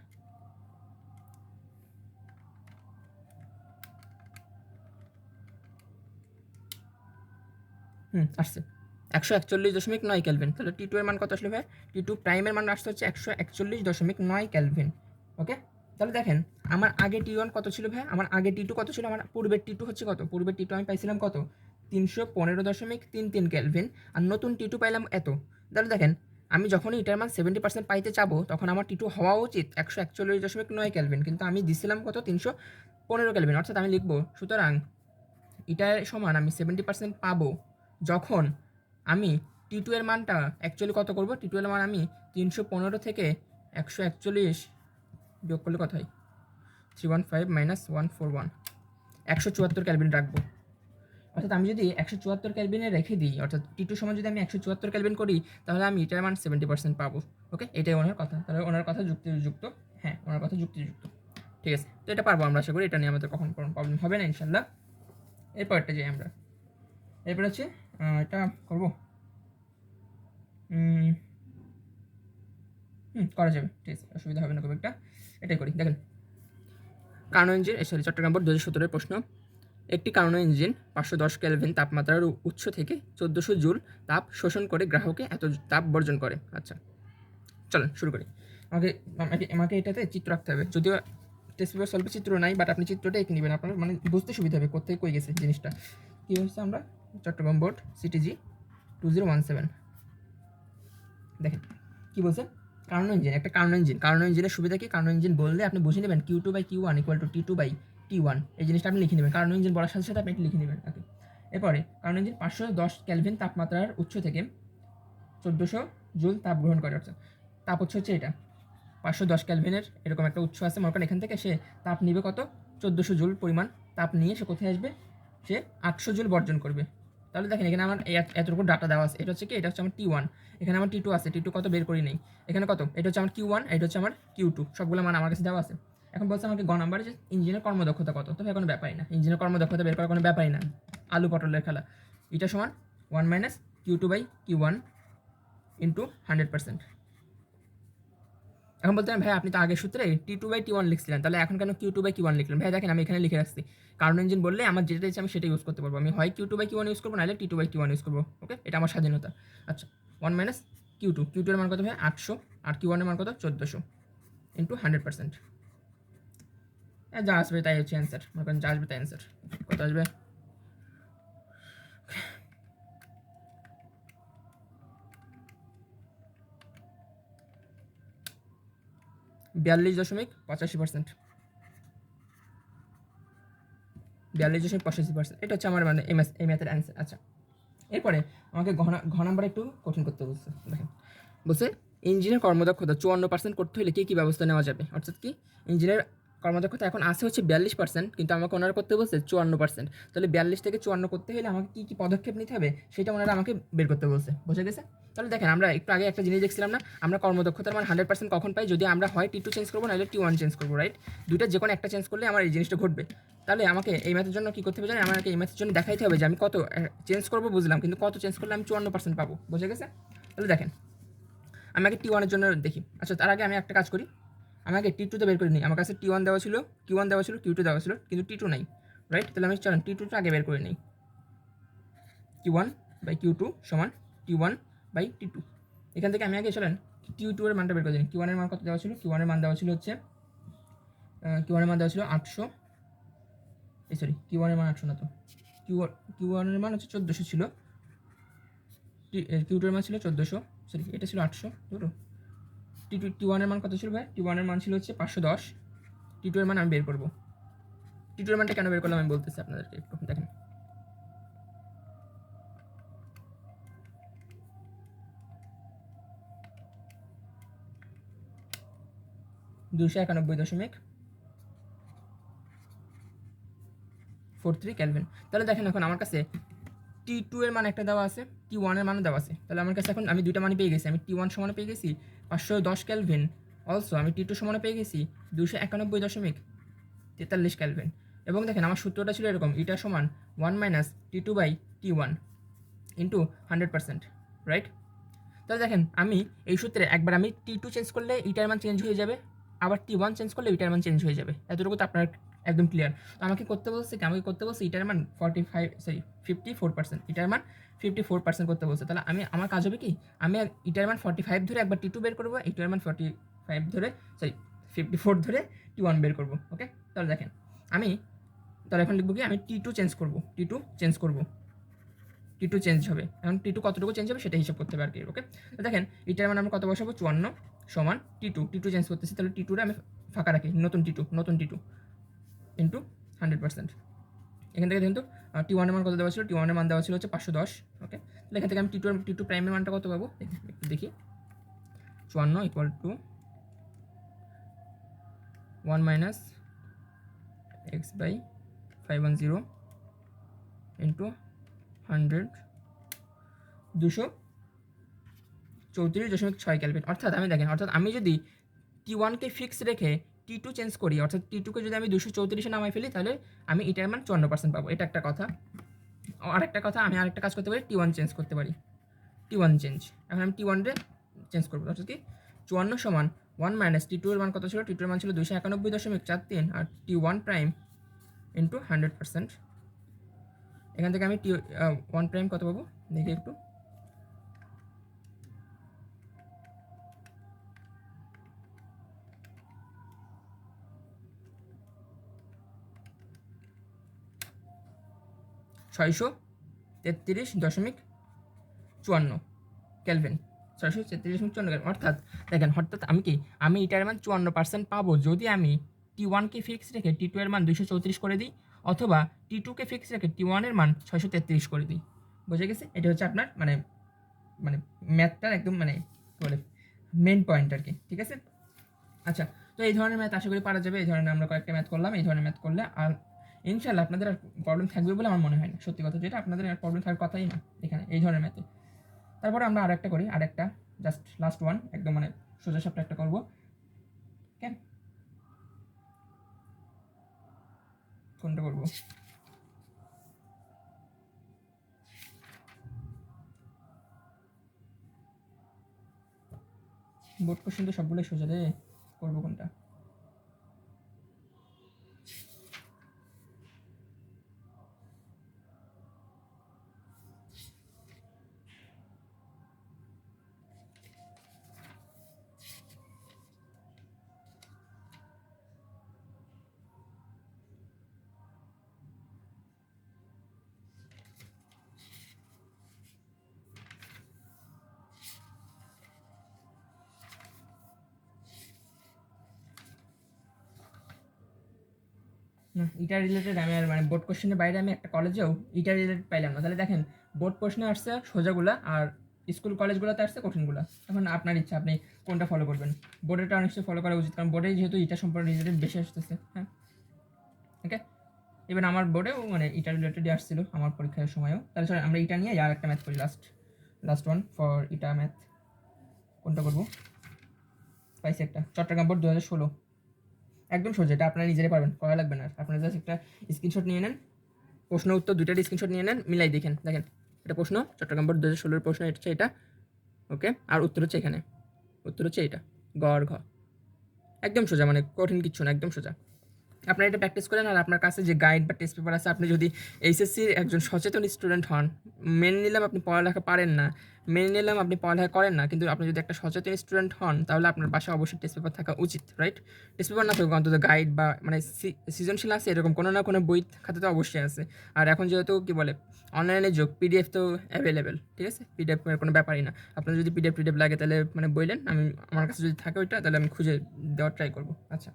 আসছে 141.9 কেলভিন। তাহলে T2 এর মান কত আসলে ভাই, T2 প্রাইমের মান আসতে হচ্ছে 141.9 কেলভিন। ওকে, তাহলে দেখেন আমার আগে T1 কত ছিল ভাই, আমার আগে T2 কত ছিল, আমার পূর্বের T2 হচ্ছে কত, পূর্বের T2 আমি পাইছিলাম কত 315.33 কেলভিন, আর নতুন T2 পাইলাম এত। তাহলে দেখেন আমি যখনই এটার মান 70% পাইতে চাবো, তখন আমার T2 হওয়া উচিত 141.9 কেলভিন, কিন্তু আমি দিছিলাম কত 315 কেলভিন। অর্থাৎ আমি লিখবো সুতরাং এটার সমান আমি 70% পাবো যখন আমি T2 এর মানটা অ্যাকচুয়ালি কত করবো, T2 এর মান আমি 315 থেকে 141 বিয়োগ করলে কত হয়, 315 - 141, 174 কেলভিন রাখবো। অর্থাৎ আমি যদি 174 কেলভিনে রেখে দিই, অর্থাৎ T2 সমান যদি আমি 174 কেলভিন করি, তাহলে আমি এটার মান 70% পাবো। ওকে, এটাই ওনার কথা, তাহলে ওনার কথা যুক্তিযুক্ত, হ্যাঁ ওনার কথা যুক্তিযুক্ত, ঠিক আছে। তো এটা পারবো আমরা, আশা করি এটা নিয়ে আমাদের কখন কোনো প্রবলেম হবে না ইনশাল্লাহ। এরপরটা যাই আমরা, এরপর হচ্ছে এটা করবো, করা যাবে, ঠিক আছে, অসুবিধা হবে না খুব একটা, এটাই করি। দেখেন কার্নো ইঞ্জিন, চট্টগ্রাম বোর্ড 2017-এর প্রশ্ন। একটি কার্নো ইঞ্জিন 510 কেলভিন তাপমাত্রার উৎস থেকে 1400 জুল তাপ শোষণ করে গ্রাহকে এত তাপ বর্জন করে। আচ্ছা চলেন শুরু করি। আমাকে এটাতে চিত্র রাখতে হবে, যদিও টেস্ট পেপার সলভে চিত্র নাই, বাট আপনি চিত্রটা এঁকে নেবেন, আপনার মানে বুঝতে সুবিধা হবে কোথায় কই গেছে জিনিসটা। কী হচ্ছে আমরা চট্টগ্রাম বোর্ড CTG 2017, দেখেন কী বলছে, কার্নো ইঞ্জিন, একটা কার্নো ইঞ্জিনের সুবিধা কি, কার্নো ইঞ্জিন বললে আপনি বুঝে নেবেন Q2/Q1 = T2/T1, এই জিনিসটা আপনি লিখে নেবেন। কার্নো ইঞ্জিন বলার সাথে সাথে আপনি লিখে নেবেন। ওকে, এরপরে কার্নো ইঞ্জিন 510 কেলভিন তাপমাত্রার উৎস থেকে 1400 জুল তাপ গ্রহণ করে। অর্থাৎ তাপ উৎস হচ্ছে এটা 510 কেলভিনের এরকম একটা উৎস আছে, মনে করেন এখান থেকে সে তাপ নিবে কত 1400 জুল পরিমাণ তাপ নিয়ে সে কোথায় আসবে, সে 800 জুল বর্জন করবে। তাহলে দেখেন এখানে আমার এতটুকু ডাটা দেওয়া আছে, এটা হচ্ছে কি, এটা হচ্ছে আমার T1, এখানে আমার T2 আছে, T2 কত বের করি নেই, এখানে কত, এটা হচ্ছে আমার Q1, এটা হচ্ছে আমার Q2, সবগুলো মান আমার কাছে দেওয়া আছে। এখন বলছে আমাকে গ নাম্বারে যে ইঞ্জিনের কর্মদক্ষতা কত, তবে কোনো ব্যাপারই না, ইঞ্জিনের কর্মদক্ষতা বের করার কোনো ব্যাপারই না, আলু পটলের খেলা। এটা সমান 1 মাইনাস Q2/Q1 ইন্টু 100%। এখন বলতে ভাই আপনি তো আগের সূত্রে T2/T1 লিখছিলেন, তাহলে এখন কেন Q2/Q1 লিখলেন? ভাই দেখেন আমি এখানে লিখে রাখছি, কারণ ইঞ্জিন বললে আমার যেটা ইচ্ছে আমি সেটা ইউজ করতে পারবো, আমি হয় Q2/Q1 ইউজ করবো, নাহলে T2/T1 ইউজ করবো। ওকে, এটা আমার স্বাধীনতা। আচ্ছা, 1 মাইনাস Q2 এর মান কত ভাই? 800, আর Q1 এর মান কত? 1400 ইন্টু 100%। যা আসবে তাই হচ্ছে অ্যান্সার, মনে করেন যা আসবে তাই অ্যান্সার। কত আসবে? 42.85%। 42.85%, এটা হচ্ছে আমার মানে এই ম্যাথের অ্যান্সার। আচ্ছা, এরপরে আমাকে ঘ নাম্বার একটু কঠিন করতে বলছে। দেখেন বলছে ইঞ্জিনের কর্মদক্ষতা 54% করতে হলে কী কী ব্যবস্থা নেওয়া যাবে, অর্থাৎ কি ইঞ্জিনের কর্মদক্ষতা এখন আছে হচ্ছে 42%, কিন্তু আমাকে ওনারা করতে বলছে 54%। তাহলে 42 থেকে 54 করতে হলে আমাকে কী কী পদক্ষেপ নিতে হবে সেটা ওনারা আমাকে বের করতে বলছে, বুঝে গেছে? তাহলে দেখেন আমরা একটু আগে একটা জিনিস দেখছিলাম না, আমরা কর্মদক্ষতার মান 100% কখন পাই? যদি আমরা হয় T2 চেঞ্জ করবো, নাহলে T1 চেঞ্জ করবো, রাইট? দুইটা যে কোনো একটা চেঞ্জ করলে আমার এই জিনিসটা ঘটবে। তাহলে আমাকে এই ম্যাথের জন্য কী করতে হবে জানেন? আমাকে এই ম্যাথের জন্য দেখাইতে হবে যে আমি কত চেঞ্জ করবো, বুঝলাম, কিন্তু কত চেঞ্জ করলে আমি 54% পাবো, বুঝে গেছে? তাহলে দেখেন আমি আগে T1 এর জন্য দেখি। আচ্ছা, তার আগে আমি একটা কাজ করি, আমি আগে T2 তে বের করে নিই। আমার কাছে T1 দেওয়া ছিল, Q1 দেওয়া ছিল, Q2 দেওয়া ছিল, কিন্তু T2 নাই, রাইট? তাহলে আমি চলেন T2 টা আগে বের করে নিই। Q1/Q2 সমান T1/T2। এখান থেকে আমি আগে চলেন Q2 এর মানটা বের করে দিই। Q1 এর মান কত দেওয়া ছিল? Q1 এর মান দেওয়া ছিল হচ্ছে Q1 এর মান দেওয়া ছিল 800, সরি Q1 এর মান 800 না, তো Q1 এর মান হচ্ছে 1400 ছিল, Q2 এর মান ছিল 1400, সরি এটা ছিল 800 দুটো। T1 এর মান কত ছিল ভাই? T1 এর মান ছিল হচ্ছে 510, T2 এর মান আমি বের করবো। T2 এর মানটা কেন বের করলাম আমি বলতেছি আপনাদেরকে, একটু দেখেন। $291.43 কেলভিন। তাহলে দেখেন এখন আমার কাছে T2 এর মান একটা দেওয়া আছে, T1 এর মানও দেওয়া আছে। তাহলে আমার কাছে এখন আমি দুইটা মানই পেয়ে গেছি। আমি T1 সমানে পেয়ে গেছি 510 কেলভিন, অলসো আমি T2 সমানে পেয়ে গেছি 291.43 কেলভিন। এবং দেখেন আমার সূত্রটা ছিল এরকম, এটা সমান 1 মাইনাস T2/T1 ইন্টু 100%, রাইট? তাহলে দেখেন আমি এই সূত্রে একবার আমি T2 চেঞ্জ করলে ইটার মান চেঞ্জ হয়ে যাবে, আবার T1 চেঞ্জ করলে ইটার মান চেঞ্জ হয়ে যাবে, এতটুকু তো আপনার একদম ক্লিয়ার। তো আমাকে করতে বলছে কি, আমাকে করতে বলছে ইটার মান 54%, ইটার মান 54% করতে বলছে। তাহলে আমার কাজ হবে কি, আমি ইটার মান 45 ধরে একবার T2 বের করবো, ইটার মান 45 ধরে, সরি 54 ধরে T1 বের করবো। ওকে, তাহলে দেখেন আমি তাহলে এখন লিখবো কি, আমি T2 চেঞ্জ করবো, T2 চেঞ্জ হবে। এখন T2 কতটুকু চেঞ্জ হবে সেটা হিসাব করতে হবে আর কি। ওকে, তো দেখেন এটার মানে আমরা কত বসাবো? 54 সমান T2 চেঞ্জ করতেছি, তাহলে T2রে আমি ফাঁকা রাখি, নতুন T2 ইন্টু 100%। এখান থেকে দেখুন তো T1 এর মান কত দেওয়া ছিল? T1 এর মান দেওয়া ছিল হচ্ছে 510। ওকে, তাহলে এখান থেকে আমি T2 প্রাইমের মানটা কত পাবো একটু দেখি। 54 equal to 1 minus x/510 into 100, 234.6 kelvin. অর্থাৎ আমি যদি T1 কে ফিক্স রেখে T2 চেঞ্জ করি, অর্থাৎ T2 কে যদি আমি 234 নামাই ফেলি, তাহলে আমি এটার মান 54% পাবো। এটা একটা কথা। আরেকটা কথা, আমি আরেকটা কাজ করতে পারি, T1 চেঞ্জ করতে পারি। T1 চেঞ্জ, এখন আমি T1 রে চেঞ্জ করবো, অর্থাৎ কি 54 সমান 1 মাইনাস T2 এর মান কত ছিল? T2 এর মান ছিল 291.43, আর T1 প্রাইম ইন্টু 100%। এখান থেকে আমি T1 প্রাইম কত পাবো দেখি একটু। 633.54 কেলভিন, 633.54 কেলভিন। অর্থাৎ দেখেন, আমি এটার মান 54% পাবো যদি আমি T1 কে ফিক্স রেখে T2 এর মান 234 করে দিই, অথবা T2 কে ফিক্স রেখে T1 এর মান 633 করে দিই। বুঝে গেছে? এটা হচ্ছে আপনার মানে মানে ম্যাথটার একদম মানে বলে মেন পয়েন্ট আর কি, ঠিক আছে? আচ্ছা, তো এই ধরনের ম্যাথ আশা করি পারা যাবে। এই ধরনের আমরা কয়েকটা ম্যাথ করলাম, এই ধরনের ম্যাথ করলে আর ইনশাআল্লাহ আপনাদের আর প্রবলেম থাকবে বলে আমার মনে হয় না, সত্যি কথা যেটা, আপনাদের আর প্রবলেম থাকার কথাই না এখানে এই ধরনের ম্যাথে। তারপরে আমরা আরেকটা করি, আরেকটা জাস্ট লাস্ট ওয়ান, একদম মানে সোজা সাপটা একটা করবো। কেন কোনটা করবো? বোর্ড কোশ্চেন তো সবগুলোই সোজা রে, করবো কোনটা? না, এটা রিলেটেড আমি আর মানে বোর্ড কোশ্চেনের বাইরে আমি একটা কলেজেও এটা রিলেটেড পাইলাম না। তাহলে দেখেন বোর্ড প্রশ্নে আসছে সোজাগুলা আর স্কুল কলেজগুলোতে আসছে কঠিনগুলা। এখন আপনার ইচ্ছা আপনি কোনটা ফলো করবেন। বোর্ডেরটা অনেকটা ফলো করা উচিত, কারণ বোর্ডে যেহেতু এটা সম্পর্কে রিলেটেড বেশি আসতেছে। হ্যাঁ, ওকে। ইভেন আমার বোর্ডেও মানে এটা রিলেটেডই আসছিল আমার পরীক্ষার সময়ও। তাহলে চলে আমরা এটা নিয়ে আর একটা ম্যাথ করি, লাস্ট ওয়ান ফর এটা ম্যাথ। কোনটা করবো? পাইছি একটা, চট্টগ্রাম বোর্ড 2016, একদম সোজা, এটা আপনারা নিজেরাই পারবেন, করা লাগবে না। আপনারা জাস্ট একটা স্ক্রিনশট নিয়ে নেন, প্রশ্ন উত্তর দুইটার স্ক্রিনশট নিয়ে নেন, মিলাই দেখেন। দেখেন এটা প্রশ্ন, চট্টগ্রাম বোর্ড 2016 প্রশ্ন, এটা হচ্ছে এটা, ওকে। আর উত্তর হচ্ছে এখানে, উত্তর হচ্ছে এটা, গ আর ঘ। একদম সোজা, মানে কঠিন কিচ্ছু না, একদম সোজা। আপনারা এটা প্র্যাকটিস করেন। আর আপনার কাছে যে গাইড বা টেস্ট পেপার আছে, আপনি যদি এইচএসসির একজন সচেতন স্টুডেন্ট হন, মেনে নিলাম আপনি পড়ালেখা পারেন না, মেনে নিলাম আপনি পড়ালেখা করেন না, কিন্তু আপনি যদি একটা সচেতন স্টুডেন্ট হন, তাহলে আপনার বাসায় অবশ্যই টেস্ট পেপার থাকা উচিত, রাইট? টেস্ট পেপার না থাকুক অন্তত গাইড বা মানে সৃজনশীল আছে এরকম কোনো না কোনো বই খাতে তো অবশ্যই আছে। আর এখন যেহেতু কী বলে অনলাইনে যুগ, পিডিএফ তো অ্যাভেলেবেল, ঠিক আছে? পিডিএফ কোনো ব্যাপারই না। আপনার যদি পিডিএফ লাগে তাহলে মানে বললেন, আমি আমার কাছে যদি থাকে ওইটা, তাহলে আমি খুঁজে দেওয়ার ট্রাই করবো। আচ্ছা,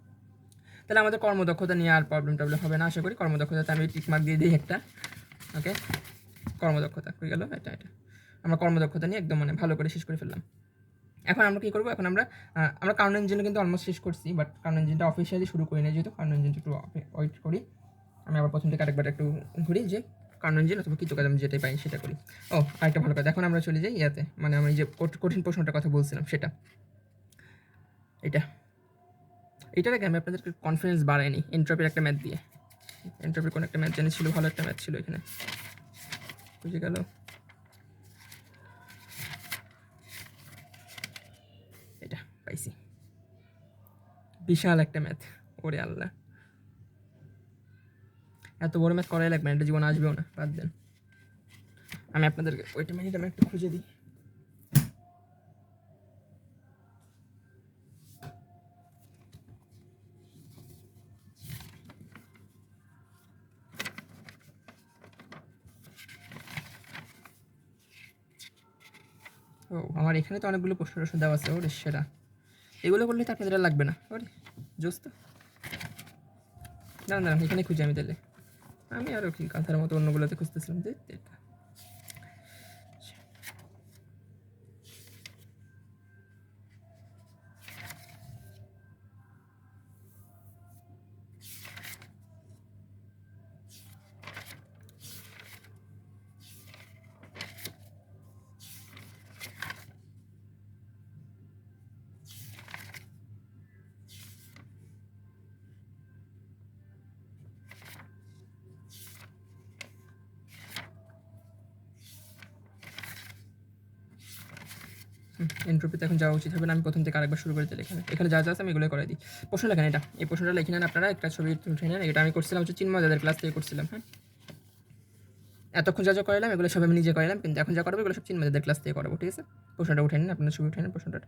তাহলে আমাদের কর্মদক্ষতা নিয়ে আর প্রবলেম হবে না আশা করি। কর্মদক্ষতাতে আমি টিক মার্ক দিয়ে দিই একটা, ওকে। কর্মদক্ষতা হয়ে গেল, এটা আমরা কর্মদক্ষতা নিয়ে একদম মানে ভালো করে শেষ করে ফেললাম। এখন আমরা কী করবো? এখন আমরা কারণ ইঞ্জিনে কিন্তু অলমোস্ট শেষ করছি, বাট কারণ ইঞ্জিনটা অফিসিয়ালি শুরু করি না, যেহেতু কারণ ইঞ্জিনটা একটু ওয়েট করি। আমি আবার প্রথম থেকে আরেকবার একটু ঘুরি, যে কারণ ইঞ্জিন অথবা কৃত কাজ আমি যেটাই পাই সেটা করি। ও আরেকটা ভালো কথা, এখন আমরা চলে যাই ইয়াতে, মানে আমি যে কঠিন প্রশ্নটার কথা বলছিলাম সেটা, এটার আগে আমি আপনাদেরকে কনফিডেন্স বাড়াইনি এন্ট্রপির একটা ম্যাথ দিয়ে। এন্ট্রপির কোনো একটা ম্যাথ জেনেছিল, ভালো একটা ম্যাথ ছিল এখানে, বুঝে গেল। এটা পাইছি, বিশাল একটা ম্যাথ, ওরে আল্লাহ, এত বড় ম্যাথ করাই লাগবে না, এটা জীবন আসবেও না, বাদ দেন। আমি আপনাদেরকে ওইটা মিনিট আমি একটু খুঁজে দিই। ও আমার এখানে তো অনেকগুলো প্রশ্ন দেওয়া আছে, ওরে সেরা, এগুলো করলে তো আপনাদের আর লাগবে না। ওরে জোস তো, দাঁড়ান এখানে খুঁজে আমি তাহলে, আমি আরও কি কাঁথার মতো অন্যগুলোতে খুঁজতেছিলাম যে এটা। এন্ট্রপিতে এখন যাওয়া উচিত হবে না, আমি প্রথম থেকে আরেকবার শুরু করে দিই। এখানে যা আছে আমি এগুলোই করে দিই। প্রশ্ন লেখেন, এটা এই প্রশ্নটা লিখে নেন আপনারা, একটা ছবি উঠে নেন। এটা আমি করছিলাম হচ্ছে চিন্ময় দাদের ক্লাস থেকে করছিলাম। হ্যাঁ, এতক্ষণ যা করালাম এগুলো সব আমি নিজে করালাম, কিন্তু এখন যা করবো এগুলো সব চিন্ময় দাদের ক্লাস থেকে করাবো, ঠিক আছে? প্রশ্নটা উঠে নিন, আপনার ছবি উঠে নিন প্রশ্নটা।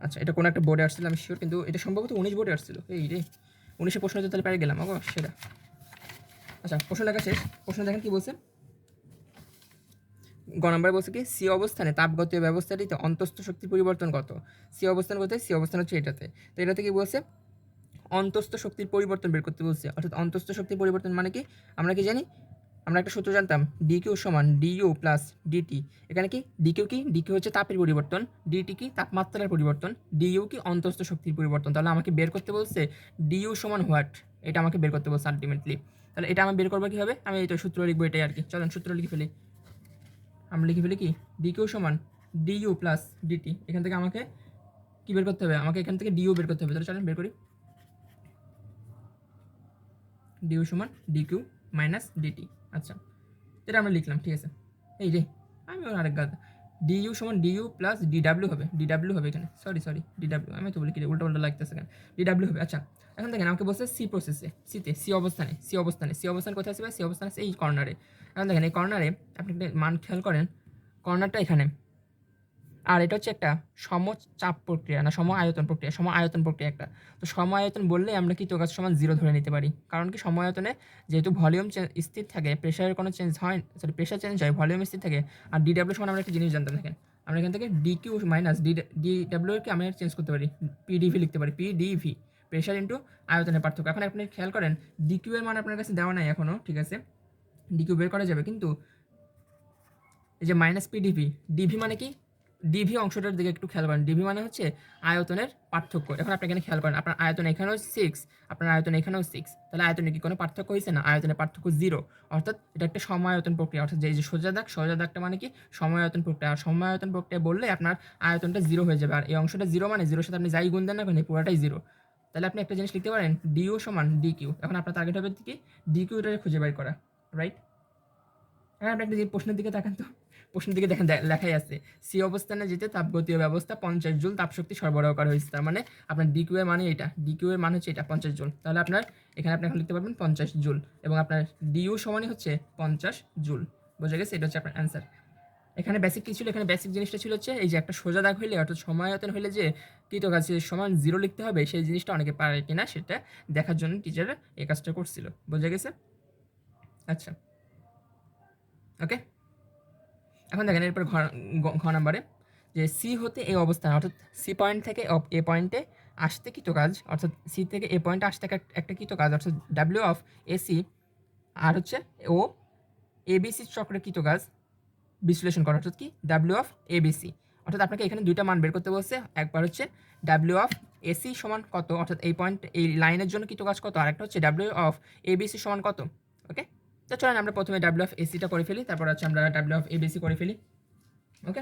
আচ্ছা, এটা কোনো একটা বোর্ডে আসছিল আমি শিওর, কিন্তু এটা সম্ভবত 19 বোর্ডে আসছিল। এই রে 19 প্রশ্ন তো তাহলে পেরে গেলাম, ওগো সেটা। আচ্ছা, প্রশ্ন লেখা শেষ। প্রশ্ন দেখেন কী বলছে। গ নম্বরে বলছে কি, সি অবস্থানে তাপগতীয় ব্যবস্থাটিতে অন্তস্থ শক্তির পরিবর্তন কত? সি অবস্থান কোথায়? সি অবস্থান হচ্ছে এটাতে। তো এটাতে কি বলছে? অন্তস্থ শক্তির পরিবর্তন বের করতে বলছে। অর্থাৎ অন্তস্থ শক্তির পরিবর্তন মানে কি? আমরা কি জানি? আমরা একটা সূত্র জানতাম, ডিকিউ সমান ডিইউ প্লাস ডিটি। এখানে কি ডিকিউ কি? ডিকিউ হচ্ছে তাপের পরিবর্তন, ডিটি কি? তাপমাত্রার পরিবর্তন, ডিইউ কি? অন্তস্থ শক্তির পরিবর্তন। তাহলে আমাকে বের করতে বলছে ডিইউ সমান হোয়াট? এটা আমাকে বের করতে বলছে আলটিমেটলি। তাহলে এটা আমি বের করবো কীভাবে? আমি এই তো সূত্র লিখবো এটাই আর কি। চলেন সূত্র লিখে ফেলি। আমরা লিখে ফেলি কি ডিকিউ সমান ডিইউ প্লাস ডিটি। এখান থেকে আমাকে কী বের করতে হবে? আমাকে এখান থেকে ডিইউ বের করতে হবে। তাহলে চলেন বের করি। ডিইউ সমান ডিকিউ মাইনাস ডিটি। আচ্ছা, এটা আমরা লিখলাম, ঠিক আছে। এই রে আমি আরেক গাদা, ডিইউ সমান ডিইউ প্লাস ডিডাব্লিউ হবে, ডিডাব্লিউ হবে এখানে, সরি ডিডাব্লিউ, আমি তো বলি কি উল্টো উল্টো লাগতেছে কেন, ডিডাব্লিউ হবে। আচ্ছা, এখন দেখেন আমাকে বলছে সি প্রসেসে, সি অবস্থানে কোথায় আসবে? সি অবস্থানে আছে এই কর্নারে। এখন দেখেন এই কর্নারে আপনি একটা মান খেয়াল করেন, কর্নারটা এখানে, আর এটা হচ্ছে একটা সমচাপ প্রক্রিয়া, না সম আয়তন প্রক্রিয়া একটা। তো সম আয়তন বললে আমরা কৃতকাজ সমান 0 ধরে নিতে পারি, কারণ কি সম আয়তনে যেহেতু ভলিউম স্থির থাকে, প্রেশারের কোনো চেঞ্জ হয়, সরি প্রেশার চেঞ্জ হয়, ভলিউম স্থির থাকে। আর ডিডাব্লিউ সমান আমরা একটা জিনিস জানতাম, দেখেন আমরা এখান থেকে ডিকিউ মাইনাস ডিডাব্লিউকে আমি চেঞ্জ করতে পারি, পিডিভি লিখতে পারি, পিডিভি প্রেশার ইন্টু আয়তনের পার্থক্য। এখন আপনি খেয়াল করেন ডিকিউ এর মান আপনার কাছে দেওয়া নাই এখনও, ঠিক আছে, ডিকিউ বের করা যাবে, কিন্তু এই যে মাইনাস পিডিভি, ডিভি মানে কি? ডিভি অংশটার দিকে একটু খেয়াল করেন, ডিভি মানে হচ্ছে আয়তনের পার্থক্য। এখন আপনি এখানে খেয়াল করেন, আপনার আয়তন এখানেও 6, আপনার আয়তন এখানেও 6, তাহলে আয়তনে কি কোনো পার্থক্য হয়েছে না? আয়তনের পার্থক্য 0, অর্থাৎ এটা একটা সমায়তন প্রক্রিয়া। অর্থাৎ যে সোজা দাগটা মানে কি সমায়তন প্রক্রিয়া। আর সমায়তন প্রক্রিয়া বললে আপনার আয়তনটা 0 হয়ে যাবে, আর এই অংশটা 0 মানে 0 সাথে আপনি যাই গুণ দেন না কেন পুরোটাই 0। তাহলে আপনি একটা জিনিস লিখতে পারেন ডিইউ সমান ডিকিউ। এখন আপনার টার্গেট হবে কি ডিকিউটা খুঁজে বের করা, রাইট? হ্যাঁ, আপনি একটা যে প্রশ্নের দিকে তাকান তো, প্রশ্নের দিকে দেখেন লেখাই আছে সি অবস্থানে যেতে তাপগতীয় ব্যবস্থা 50 জুল তাপশক্তি সরবরাহ করা হয়েছে। তার মানে আপনার ডিকিউ এর মানে এটা, ডিকিউ এর মানে হচ্ছে এটা 50 জুল। তাহলে আপনার এখানে আপনি এখন লিখতে পারবেন 50 জুল, এবং আপনার ডিইউ সমানই হচ্ছে 50 জুল। বোঝা গেছে? এটা হচ্ছে আপনার অ্যান্সার। এখানে বেসিক কী ছিল? এখানে বেসিক জিনিসটা ছিল হচ্ছে এই যে একটা সোজা দাগ হইলে অর্থাৎ সমায়তন হইলে যে কৃতকাজের সমান 0 লিখতে হবে, সেই জিনিসটা অনেকে পারে কিনা সেটা দেখার জন্য টিচাররা এই কাজটা করছিল। বোঝা গেছে? আচ্ছা, ওকে। এখন দেখেন এরপর ঘ নাম্বারে যে সি হতে এই অবস্থান, অর্থাৎ সি পয়েন্ট থেকে এ পয়েন্টে আসতে কৃতকাজ, অর্থাৎ সি থেকে এ পয়েন্টে আসতে একটা কৃতকাজ, অর্থাৎ ডাব্লিউ অফ এসি, আর হচ্ছে ও এবিসি চক্রের কৃতকাজ বিশ্লেষণ করা, অর্থাৎ কি ডাব্লিউ অফ এবিসি। অর্থাৎ আপনাকে এখানে দুইটা মান বের করতে বলছে, একবার হচ্ছে ডাব্লিউ অফ এসি সমান কত, অর্থাৎ এই পয়েন্ট এই লাইনের জন্য কৃতকাজ কত, আর একটা হচ্ছে ডাব্লিউ অফ এবিসি সমান কত। ওকে, তো চলেন আমরা প্রথমে ডাব্লিউ অফ এসিটা করে ফেলি, তারপর হচ্ছে আমরা ডাব্লিউ অফ এবিসি করে ফেলি। ওকে,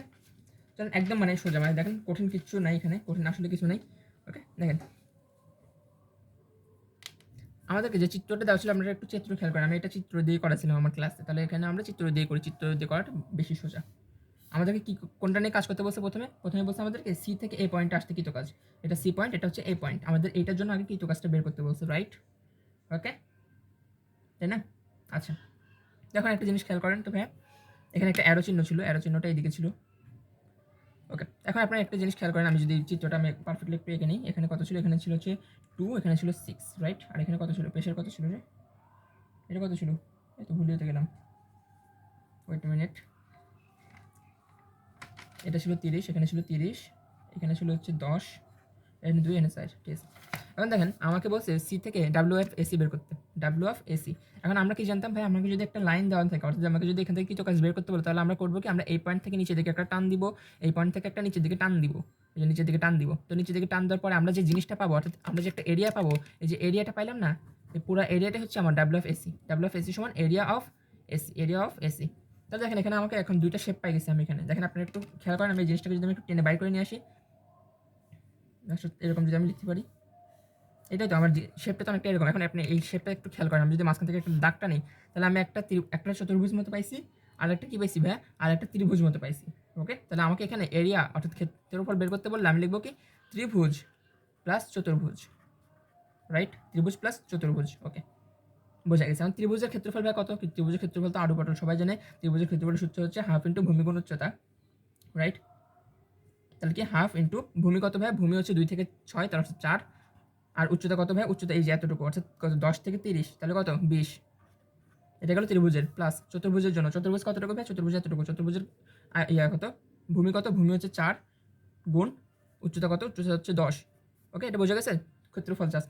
চলেন একদম মানে সোজা, মানে দেখেন কঠিন কিছু নাই এখানে, কঠিন আসলে কিছু নেই। ওকে, দেখেন আমাদেরকে যে চিত্রটা দেওয়া ছিল আমরা একটু চিত্র খেয়াল করেন, আমি এটা চিত্র দিয়ে করেছিলাম আমার ক্লাসে, তাহলে এখানে আমরা চিত্র দিয়ে করি, চিত্র দিয়ে করাটা বেশি সোজা। আমাদেরকে কি কোনটা নিয়ে কাজ করতে বলছে? প্রথমে বলছে আমাদেরকে সি থেকে এ পয়েন্টে আসতে কৃতকাজ, এটা সি পয়েন্ট, এটা হচ্ছে এ পয়েন্ট, আমাদের এইটার জন্য আগে কৃতকাজটা বের করতে বলছে, রাইট? ওকে, তাই না? আচ্ছা, দেখুন একটা জিনিস খেয়াল করেন তো ভাইয়া, এখানে একটা অ্যারো চিহ্ন ছিল, অ্যারো চিহ্নটা এইদিকে ছিল। ওকে, এখন আপনারা একটা জিনিস খেয়াল করেন, আমি যদি চিত্রটা আমি পারফেক্টলি একটু এঁকে নিই, এখানে কত ছিল? এখানে ছিল হচ্ছে 2, এখানে ছিল 6, রাইট? আর এখানে কত ছিল? প্রেশার কত ছিল রে? এটা কত ছিল? এই তো ভুলে যেতে গেলাম, ওয়েট মিনিট, এটা ছিল 30, এখানে ছিল 30, এখানে ছিল হচ্ছে 10, এখানে 2, এখানে 4, ঠিক আছে। এখন দেখেন আমাকে বলছে সি থেকে ডাব্লিউ অফ এসি বের করতে, ডাব্লিউ অফ এসি। এখন আমরা কি জানতাম ভাই, আমাকে যদি একটা লাইন দেওয়া থাকে, অর্থাৎ আমাকে যদি এখান থেকে কিছু কাজ বের করতে বলে, তাহলে আমরা করবো কি, আমরা এই পয়েন্ট থেকে নিচের দিকে একটা টান দিব, এই পয়েন্ট থেকে একটা নিচের দিকে টান দিব, এই যে নিচের দিকে টান দিব। তো নিচের দিকে টান দেওয়ার পরে আমরা যে জিনিসটা পাবো, অর্থাৎ আমরা যে একটা এরিয়া পাবো, এই যে এরিয়াটা পাইলাম না, এই পুরো এরিয়াটা হচ্ছে আমার W of AC. W of AC সমান area of AC, area of AC. তাহলে দেখেন এখানে আমাকে এখন দুইটা শেপ পাই গেছি আমি এখানে, দেখেন আপনারা একটু খেয়াল করেন, আমি এই জিনিসটাকে যদি আমি একটু টেনে বাইর করে নিয়ে আসি, এরকম যদি আমি লিখতে পারি, এটাই তো আমার শেপটা তো অনেকটা এরকম। এখন আপনি এই শেপটা একটু খেয়াল করেন, আমি যদি মাঝখান থেকে একটা দাগটা নিই, তাহলে আমি একটা চতুর্ভুজ মতো পাইছি, আর একটা কী পাইছি ভাই, আর একটা ত্রিভুজ মতো পাইছি। ওকে, তাহলে আমাকে এখানে এরিয়া অর্থাৎ ক্ষেত্রের উপর বের করতে বললে আমি লিখবো কি ত্রিভুজ প্লাস চতুর্ভুজ, রাইট? ত্রিভুজ প্লাস চতুর্ভুজ। ওকে, বোঝা গেছে। এখন ত্রিভুজের ক্ষেত্রফল ভাই কত? ত্রিভুজের ক্ষেত্রফল তো আড়ু পাটল সবাই জানে, ত্রিভুজের ক্ষেত্রফলের সূত্র হচ্ছে হাফ ইন্টু ভূমি গুণ উচ্চতা, রাইট? তাহলে কি হাফ ইন্টু ভূমি কত ভাই? ভূমি হচ্ছে 2 থেকে 6, তার হচ্ছে 4, আর উচ্চতা কত ভাই? উচ্চতা এই যে এতটুকু, অর্থাৎ কত 10 থেকে 30, তাহলে কত 20। এটা গেল ত্রিভুজের। প্লাস চতুর্ভুজের জন্য, চতুর্ভুজ কতটুকু ভাই? চতুর্ভুজ এতটুকু, চতুর্ভুজের কত? ভূমি কত? ভূমি হচ্ছে 4 গুণ উচ্চতা কত? উচ্চতা হচ্ছে 10। ওকে, এটা বোঝা গেছে ক্ষেত্রফল জাস্ট।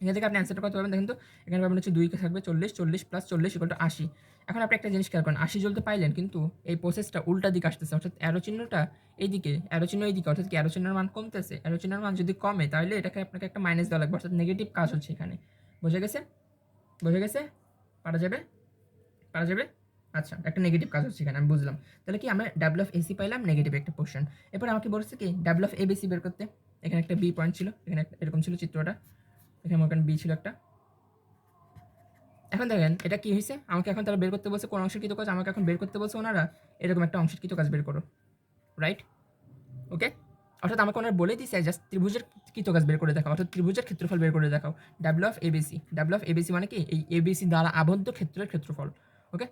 এখান থেকে আপনি অ্যান্সারটা কত পাবেন দেখেন তো, এখানে পাবেন হচ্ছে 2 থাকবে 40, 40 প্লাস 40 = 80। এখন আপনি একটা জিনিস খেয়াল করেন, 80 জুল তো পাইলেন, কিন্তু এই প্রসেসটা উল্টা দিকে আসতেছে, অর্থাৎ অ্যারো চিহ্নটা এইদিকে, অ্যারো চিহ্ন এইদিকে, অর্থাৎ কি অ্যারো চিহ্নের মান কমতেছে। অ্যারো চিহ্নের মান যদি কমে তাহলে এটাকে আপনাকে একটা মাইনাস দেওয়া লাগবে, অর্থাৎ নেগেটিভ কাজ হচ্ছে এখানে। বোঝা গেছে? বোঝা গেছে? পারা যাবে? পারা যাবে? আচ্ছা, একটা নেগেটিভ কাজ হচ্ছে এখানে, আমি বুঝলাম। তাহলে কি আমরা ডাব্লিউ অফ এসি পাইলাম, নেগেটিভ একটা পোর্শন। এরপর আমাকে বলছে কি ডাব্লিউ অফ এবিসি বের করতে। এখানে একটা বি পয়েন্ট ছিল, এখানে এরকম ছিল চিত্রটা, এখানে আমার বি ছিল একটা। এখন দেখেন এটা কি হয়েছে, আমাকে এখন তারা বের করতে বলছে কোন অংশের কৃত কাজ, আমাকে এখন বের করতে বলছে ওনারা এরকম একটা অংশের কৃত কাজ বের করো, রাইট? ওকে, অর্থাৎ আমাকে ওনারা বলে দিচ্ছে জাস্ট ত্রিভুজের কৃত কাজ বের করে দেখাও, অর্থাৎ ত্রিভুজের ক্ষেত্রফল বের করে দেখাও। W of ABC, W of ABC মানে কি এই এবিসি দ্বারা আবদ্ধ ক্ষেত্রের ক্ষেত্রফল। ওকে,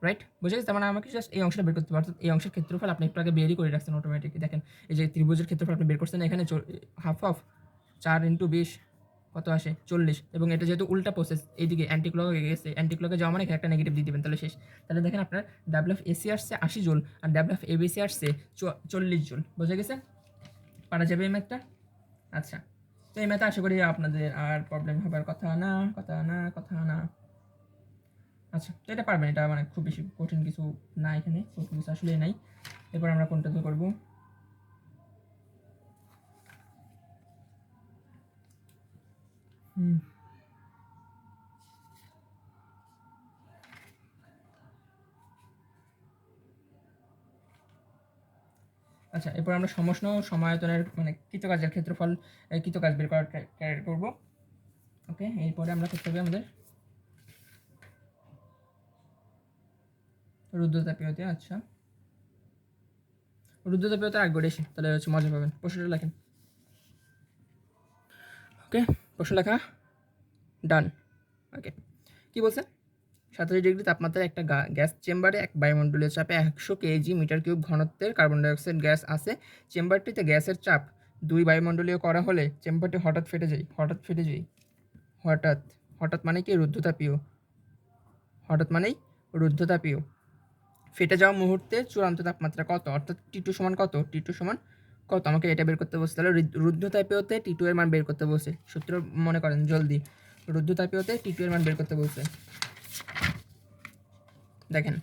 রাইট? বুঝে গেছে? তার মানে আমাকে জাস্ট এই অংশটা বের করতে পারতো, এই অংশের ক্ষেত্রফল আপনি একটু আগে বেরই করে রাখছেন অটোমেটিক। দেখেন এই যে ত্রিভুজের ক্ষেত্রফল আপনি বের করছেন, এখানে হাফ অফ 4 × 20 কত আসে 40, এবং এটা যেহেতু উল্টা প্রসেস, এইদিকে অ্যান্টিক্লকে গেছে, অ্যান্টিক্লকে যাওয়া মানে এখানে একটা নেগেটিভ দিয়ে দিবেন, তাহলে শেষ। তাহলে দেখেন আপনার ডাব্লিউ অফ এসি আসছে 80 জুল আর ডাব্লিউ অফ এবিসি আসছে 40 জুল। বোঝা গেছে? পারা যাবে এই ম্যাথটা? আচ্ছা, তো এই ম্যাথে আশা করি আপনাদের আর প্রবলেম হবার কথা না, কথা না, কথা না। আচ্ছা, তো এটা পারবেন, এটা মানে খুব বেশি কঠিন কিছু না, এখানে কঠিন কিছু আসলেই নাই। এরপর আমরা কোনটা তো করবো? আচ্ছা, এরপর আমরা সমষ্ণ সমায়তনের মানে কৃতকাজের ক্ষেত্রফল, কৃতকাজ বের করার ট্রাই করবো। ওকে, এরপরে আমরা করতে হবে আমাদের রুদ্রতাপীয়তে। আচ্ছা, রুদ্রতাপীয়তে আগে এসে তাহলে হচ্ছে মজা পাবেন। প্রশ্নটা লেখেন। ওকে, প্রশ্ন লেখা ডান। ওকে, কী বলছে? 37 ডিগ্রি তাপমাত্রায় একটা গ্যাস চেম্বারে এক বায়ুমণ্ডলীয় চাপে 100 কেজি মিটার কিউব ঘনত্বের কার্বন ডাইঅক্সাইড গ্যাস আছে। চেম্বারটিতে গ্যাসের চাপ 2 বায়ুমণ্ডলীয় করা হলে চেম্বারটি হঠাৎ ফেটে যায়। হঠাৎ ফেটে যায়, হঠাৎ, হঠাৎ মানে কি রুদ্ধতাপীয়, হঠাৎ মানেই রুদ্ধতাপীয়। ফেটে যাওয়া মুহূর্তে চূড়ান্ত তাপমাত্রা কত, অর্থাৎ টি2 সমান কত, টি2 সমান কত, আমাকে এটা বের করতে বলছে। তাহলে রুদ্ধতাপীয়তে টি2 এর মান বের করতে বলছে। সূত্র মনে করেন জলদি, রুদ্ধতাপীয়তে টি2 এর মান বের করতে বলছে। দেখেন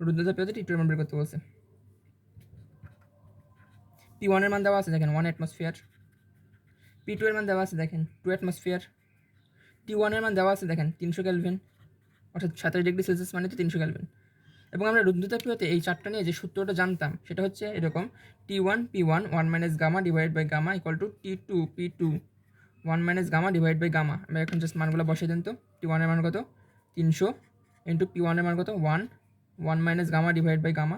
রুদ্ধতাপীয়তে টি2 এর মান বের করতে বলছে। P1 এর মান দেওয়া আছে দেখেন 1 অ্যাটমসফিয়ার, P2 এর মান দেওয়া আছে দেখেন 2 অ্যাটমসফিয়ার, T1 এর মান দেওয়া আছে দেখেন 300 কেলভিন, অর্থাৎ 27 ডিগ্রি সেলসিয়াস মানে তো 300 কেলভিন। এবং আমরা রুদ্ধতাপীয়তে এই চারটা নিয়ে যে সূত্রটা জানতাম সেটা হচ্ছে এরকম, T1 P1 1 minus gamma divide by gamma equal to T2 P2 1 minus gamma divide by gamma. আমরা এখন জাস্ট মানগুলো বসিয়ে দেন তো। T1 এর মান কত 300 ইন্টু P1 এর মান কত 1 minus gamma divide by gamma.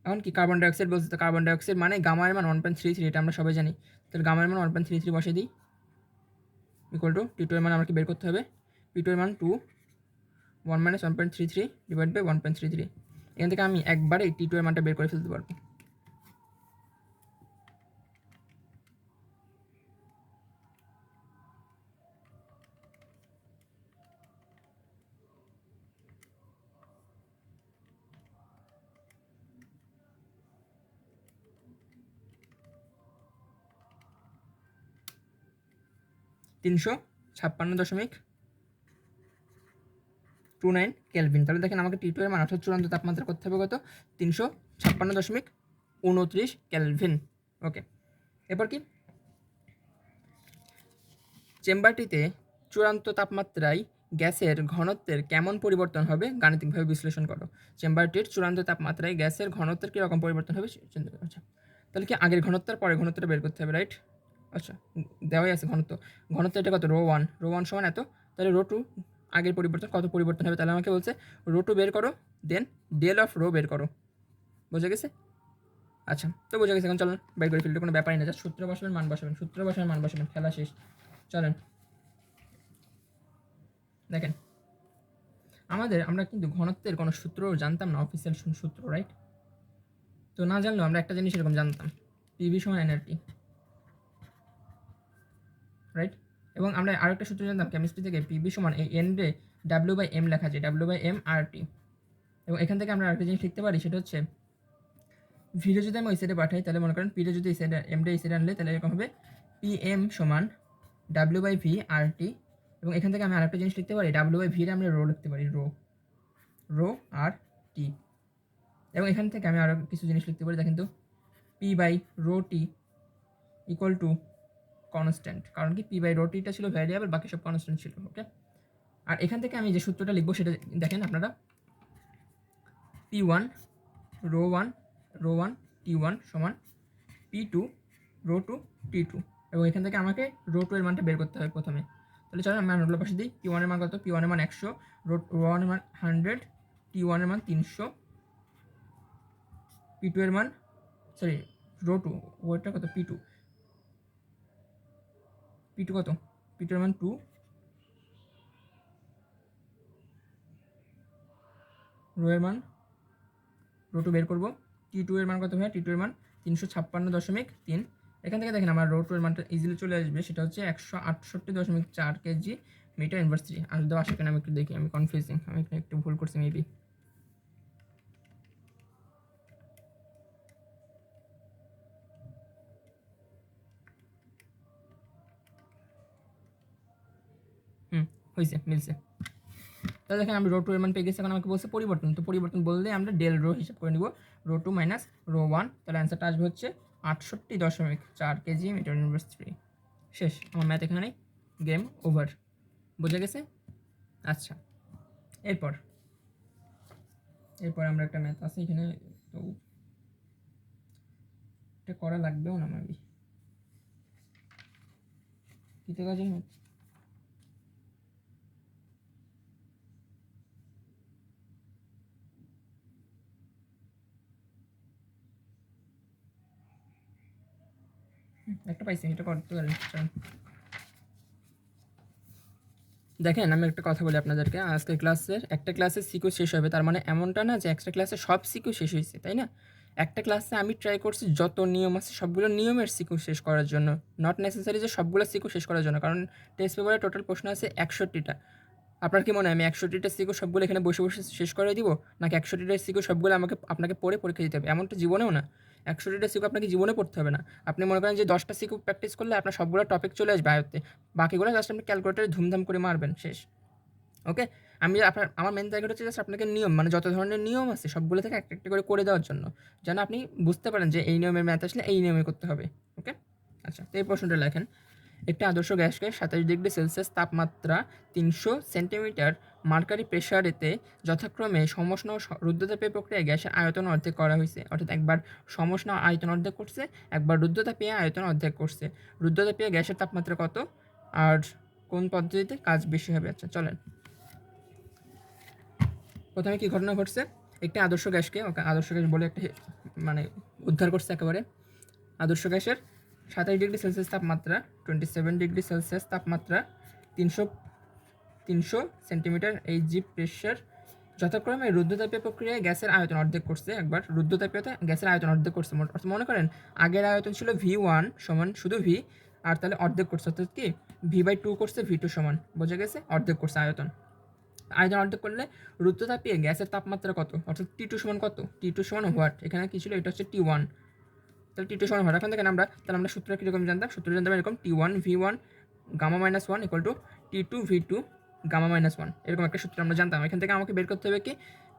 এখন কি কার্বন ডাইঅক্সাইড বলছে, তো কার্বন ডাইঅক্সাইড মানে গামার মান 1.33, এটা আমরা সবাই জানি। তাহলে গামার মান 1.33 বসিয়ে দিই ইকুয়াল টু T2 এর মান আমাকে বের করতে হবে। P2 এর মান 1 মাইনাস 1.33 ডিভাইড বাই 1.33। এখান থেকে আমি একবারে T2 এর মানটা বের করে ফেলতে পারবো। তিনশো 56.29 কেলভিন। তাহলে দেখেন আমাকে T2 এর মান অর্থাৎ চূড়ান্ত তাপমাত্রা করতে হবে কত 356.29 কেলভিন। ওকে, এরপর কি চেম্বারটিতে চূড়ান্ত তাপমাত্রায় গ্যাসের ঘনত্বের কেমন পরিবর্তন হবে গাণিতিকভাবে বিশ্লেষণ করো। চেম্বারটির চূড়ান্ত তাপমাত্রায় গ্যাসের ঘনত্বের কীরকম পরিবর্তন হবে চিন্তা করো। আচ্ছা, তাহলে কি আগের ঘনত্বের পরের ঘনত্বটা বের করতে হবে, রাইট? আচ্ছা, দেওয়াই আছে ঘনত্ব, ঘনত্ব এটা কত রো1 সমান এত, তাহলে রো2 আগের পরিবর্তন কত পরিবর্তন হবে, তাহলে আমাকে বলছে রো2 বের করো, দেন ডেল অফ রো বের করো। বোঝা গেছে? আচ্ছা, তো বোঝা গেছে। এখন চলেন বের করে ফেলতে কোনো ব্যাপারই না, জাস্ট সূত্র বসাবেন মান বসাবেন, সূত্র বসাবেন মান বসাবেন, খেলা শেষ। চলেন দেখেন, আমরা কিন্তু ঘনত্বের কোনো সূত্র জানতাম না, অফিসিয়াল সূত্র, রাইট? তো না জানলেও আমরা একটা জিনিস এরকম জানতাম, পিভি সমান এনআরটি, রাইট? এবং আমরা আরেকটা সূত্র জানতাম কেমিস্ট্রি থেকে, পিভি সমান এই এন রে ডাব্লিউ বাই এম লেখা যায়, ডাব্লিউ বাই এম আর টি। এবং এখান থেকে আমরা আরেকটা জিনিস লিখতে পারি, সেটা হচ্ছে ভিডিও যদি আমি ওই সাইডে পাঠাই, তাহলে মনে করেন পিটা যদি এই সাইডে এমটা এই সাইডে আনলে তাহলে এরকম হবে পি এম সমান ডাব্লিউ বাই ভি আর টি। এবং এখান থেকে আমি আরেকটা জিনিস লিখতে পারি, ডাব্লিউ বাই ভিরে আমরা রো লিখতে পারি, রো আর টি। এবং এখান থেকে আমি আরও কিছু জিনিস লিখতে পারি, দেখেন তো, P by rho T equal to constant, কারণ কি পি বাই রো টিটা ছিল ভ্যারিয়েবল, বাকি সব কনস্ট্যান্ট ছিল। ওকে, আর এখান থেকে আমি যে সূত্রটা লিখবো সেটা দেখেন আপনারা, P1 রো ওয়ান T1 সমান P2 রো টু T2, এবং এখান থেকে আমাকে রো টু এর মানটা বের করতে হবে প্রথমে। তাহলে চলো আমি মানগুলো পাশে দিই। P1 এর মান কত? P1 এর মান 100, রো ওয়ান এর মান 100, T1 এর মান 300, P2 এর মান সরি রো টু ওইটা কত? P2 কত? P2 এর মান 2, রো এর মান রো টু বের করবো। T2 এর মান কত ভাই? T2 এর মান 356.3। এখান থেকে দেখেন আমার রো টু এর মানটা ইজিলি চলে আসবে, সেটা হচ্ছে 168.4 কেজি মিটার ইনভার্স 3। আর দেওয়া আসে কেন আমি একটু দেখি, আমি কনফিউজিং, আমি এখানে একটু ভুল করছি মেবি। হয়েছে, মিলছে। তাহলে দেখেন আমি রো টু এর মান পেয়ে গেছি। এখন আমাকে বলছে পরিবর্তন, তো পরিবর্তন বললে আমরা ডেল রো হিসাব করে নিব, rho two minus rho one. তাহলে অ্যান্সারটা আসবে হচ্ছে 68.4 কেজি মিটার ইনভার্স 3। শেষ, আমার ম্যাথ এখানে গেম ওভার। বোঝা গেছে? আচ্ছা, এরপর আমরা একটা ম্যাথ আছে এখানে, তো এটা করা লাগবেও না মেবি, কী কাজে ম্যাথ। একটা পাইছি, এটা করতে পারেন। দেখেন আমি একটা কথা বলি আপনাদেরকে, আজকের ক্লাসের একটা ক্লাসের সিকিউ শেষ হবে, তার মানে এমনটা না যে এক্সট্রা ক্লাসে সব সিকিউ শেষ হয়েছে, তাই না? একটা ক্লাসে আমি ট্রাই করছি যত নিয়ম আছে সবগুলো নিয়মের সিকিউ শেষ করার জন্য, নট নেসেসারি যে সবগুলো সিকিউ শেষ করার জন্য, কারণ টেস্ট পেপারে টোটাল প্রশ্ন আছে 61টা। আপনার কি মনে হয় আমি 61টা সিকিউ সবগুলো এখানে বসে বসে শেষ করে দিব, নাকি 61টা সিকিউ সবগুলো আপনাকে পড়ে পরীক্ষা দিতে হবে? এমনটা জীবনেও না। 61টা সিকিউ আপনাকে জীবনে পড়তে হবে না। আপনি মনে করেন যে 10টা সিকিউ প্র্যাকটিস করলে আপনার সবগুলো টপিক চলে আসবে আয়ত্তে, বাকিগুলো জাস্ট আপনি ক্যালকুলেটারে ধুমধাম করে মারবেন, শেষ। ওকে, আমি আমার মেন জায়গাটা হচ্ছে জাস্ট আপনাকে নিয়ম, মানে যত ধরনের নিয়ম আছে সবগুলো থেকে একটা একটা করে দেওয়ার জন্য, যেন আপনি বুঝতে পারেন যে এই নিয়মের ম্যাথ আসলে এই নিয়মে করতে হবে। ওকে, আচ্ছা, তো এই প্রশ্নটা লেখেন। একটি আদর্শ গ্যাসকে 27°C তাপমাত্রা 300 সেন্টিমিটার মার্কারি প্রেসারেতে যথাক্রমে সমষ্ণ ও রুদ্ধতাপীয় প্রক্রিয়ায় গ্যাসের আয়তন অর্ধেক করা হয়েছে। অর্থাৎ একবার সমষ্ণ আয়তন অর্ধেক করছে, একবার রুদ্ধতাপীয় আয়তন অর্ধেক করছে। রুদ্ধতাপীয় গ্যাসের তাপমাত্রা কত আর কোন পদ্ধতিতে কাজ বেশি হবে? আচ্ছা চলেন, প্রথমে কী ঘটনা ঘটছে, একটি আদর্শ গ্যাসকে, আদর্শ গ্যাস বলে একটা মানে উদ্ধার করছে একেবারে। আদর্শ গ্যাসের 27°C তাপমাত্রা, 27°C তাপমাত্রা, 300 সেন্টিমিটার এইচজি প্রেশার, যথাক্রমে রুদ্ধতাপীয় প্রক্রিয়ায় গ্যাসের আয়তন অর্ধেক করছে, একবার রুদ্ধতাপীয়তে গ্যাসের আয়তন অর্ধেক করছে। অর্থাৎ মনে করেন আগের আয়তন ছিল V1 সমান শুধু ভি, আর তাহলে অর্ধেক করছে, অর্থাৎ কি V/2 করছে, V2 সমান, বোঝা গেছে? অর্ধেক করছে আয়তন। আয়তন অর্ধেক করলে রুদ্ধতাপীয় গ্যাসের তাপমাত্রা কত? অর্থাৎ T2 সমান কত? T2 সমান হোয়াট? এখানে কি ছিল? এটা হচ্ছে T1। তাহলে T2 সমান হোয়াট? এখন দেখেন আমরা সূত্র কীরকম জানতাম? সূত্র জানতাম এরকম, T1 V1 gamma minus 1 equal to T2 V2 gamma minus 1, এরকম একটা সূত্র আমরা জানতাম। এখান থেকে আমাকে বের করতে হবে কি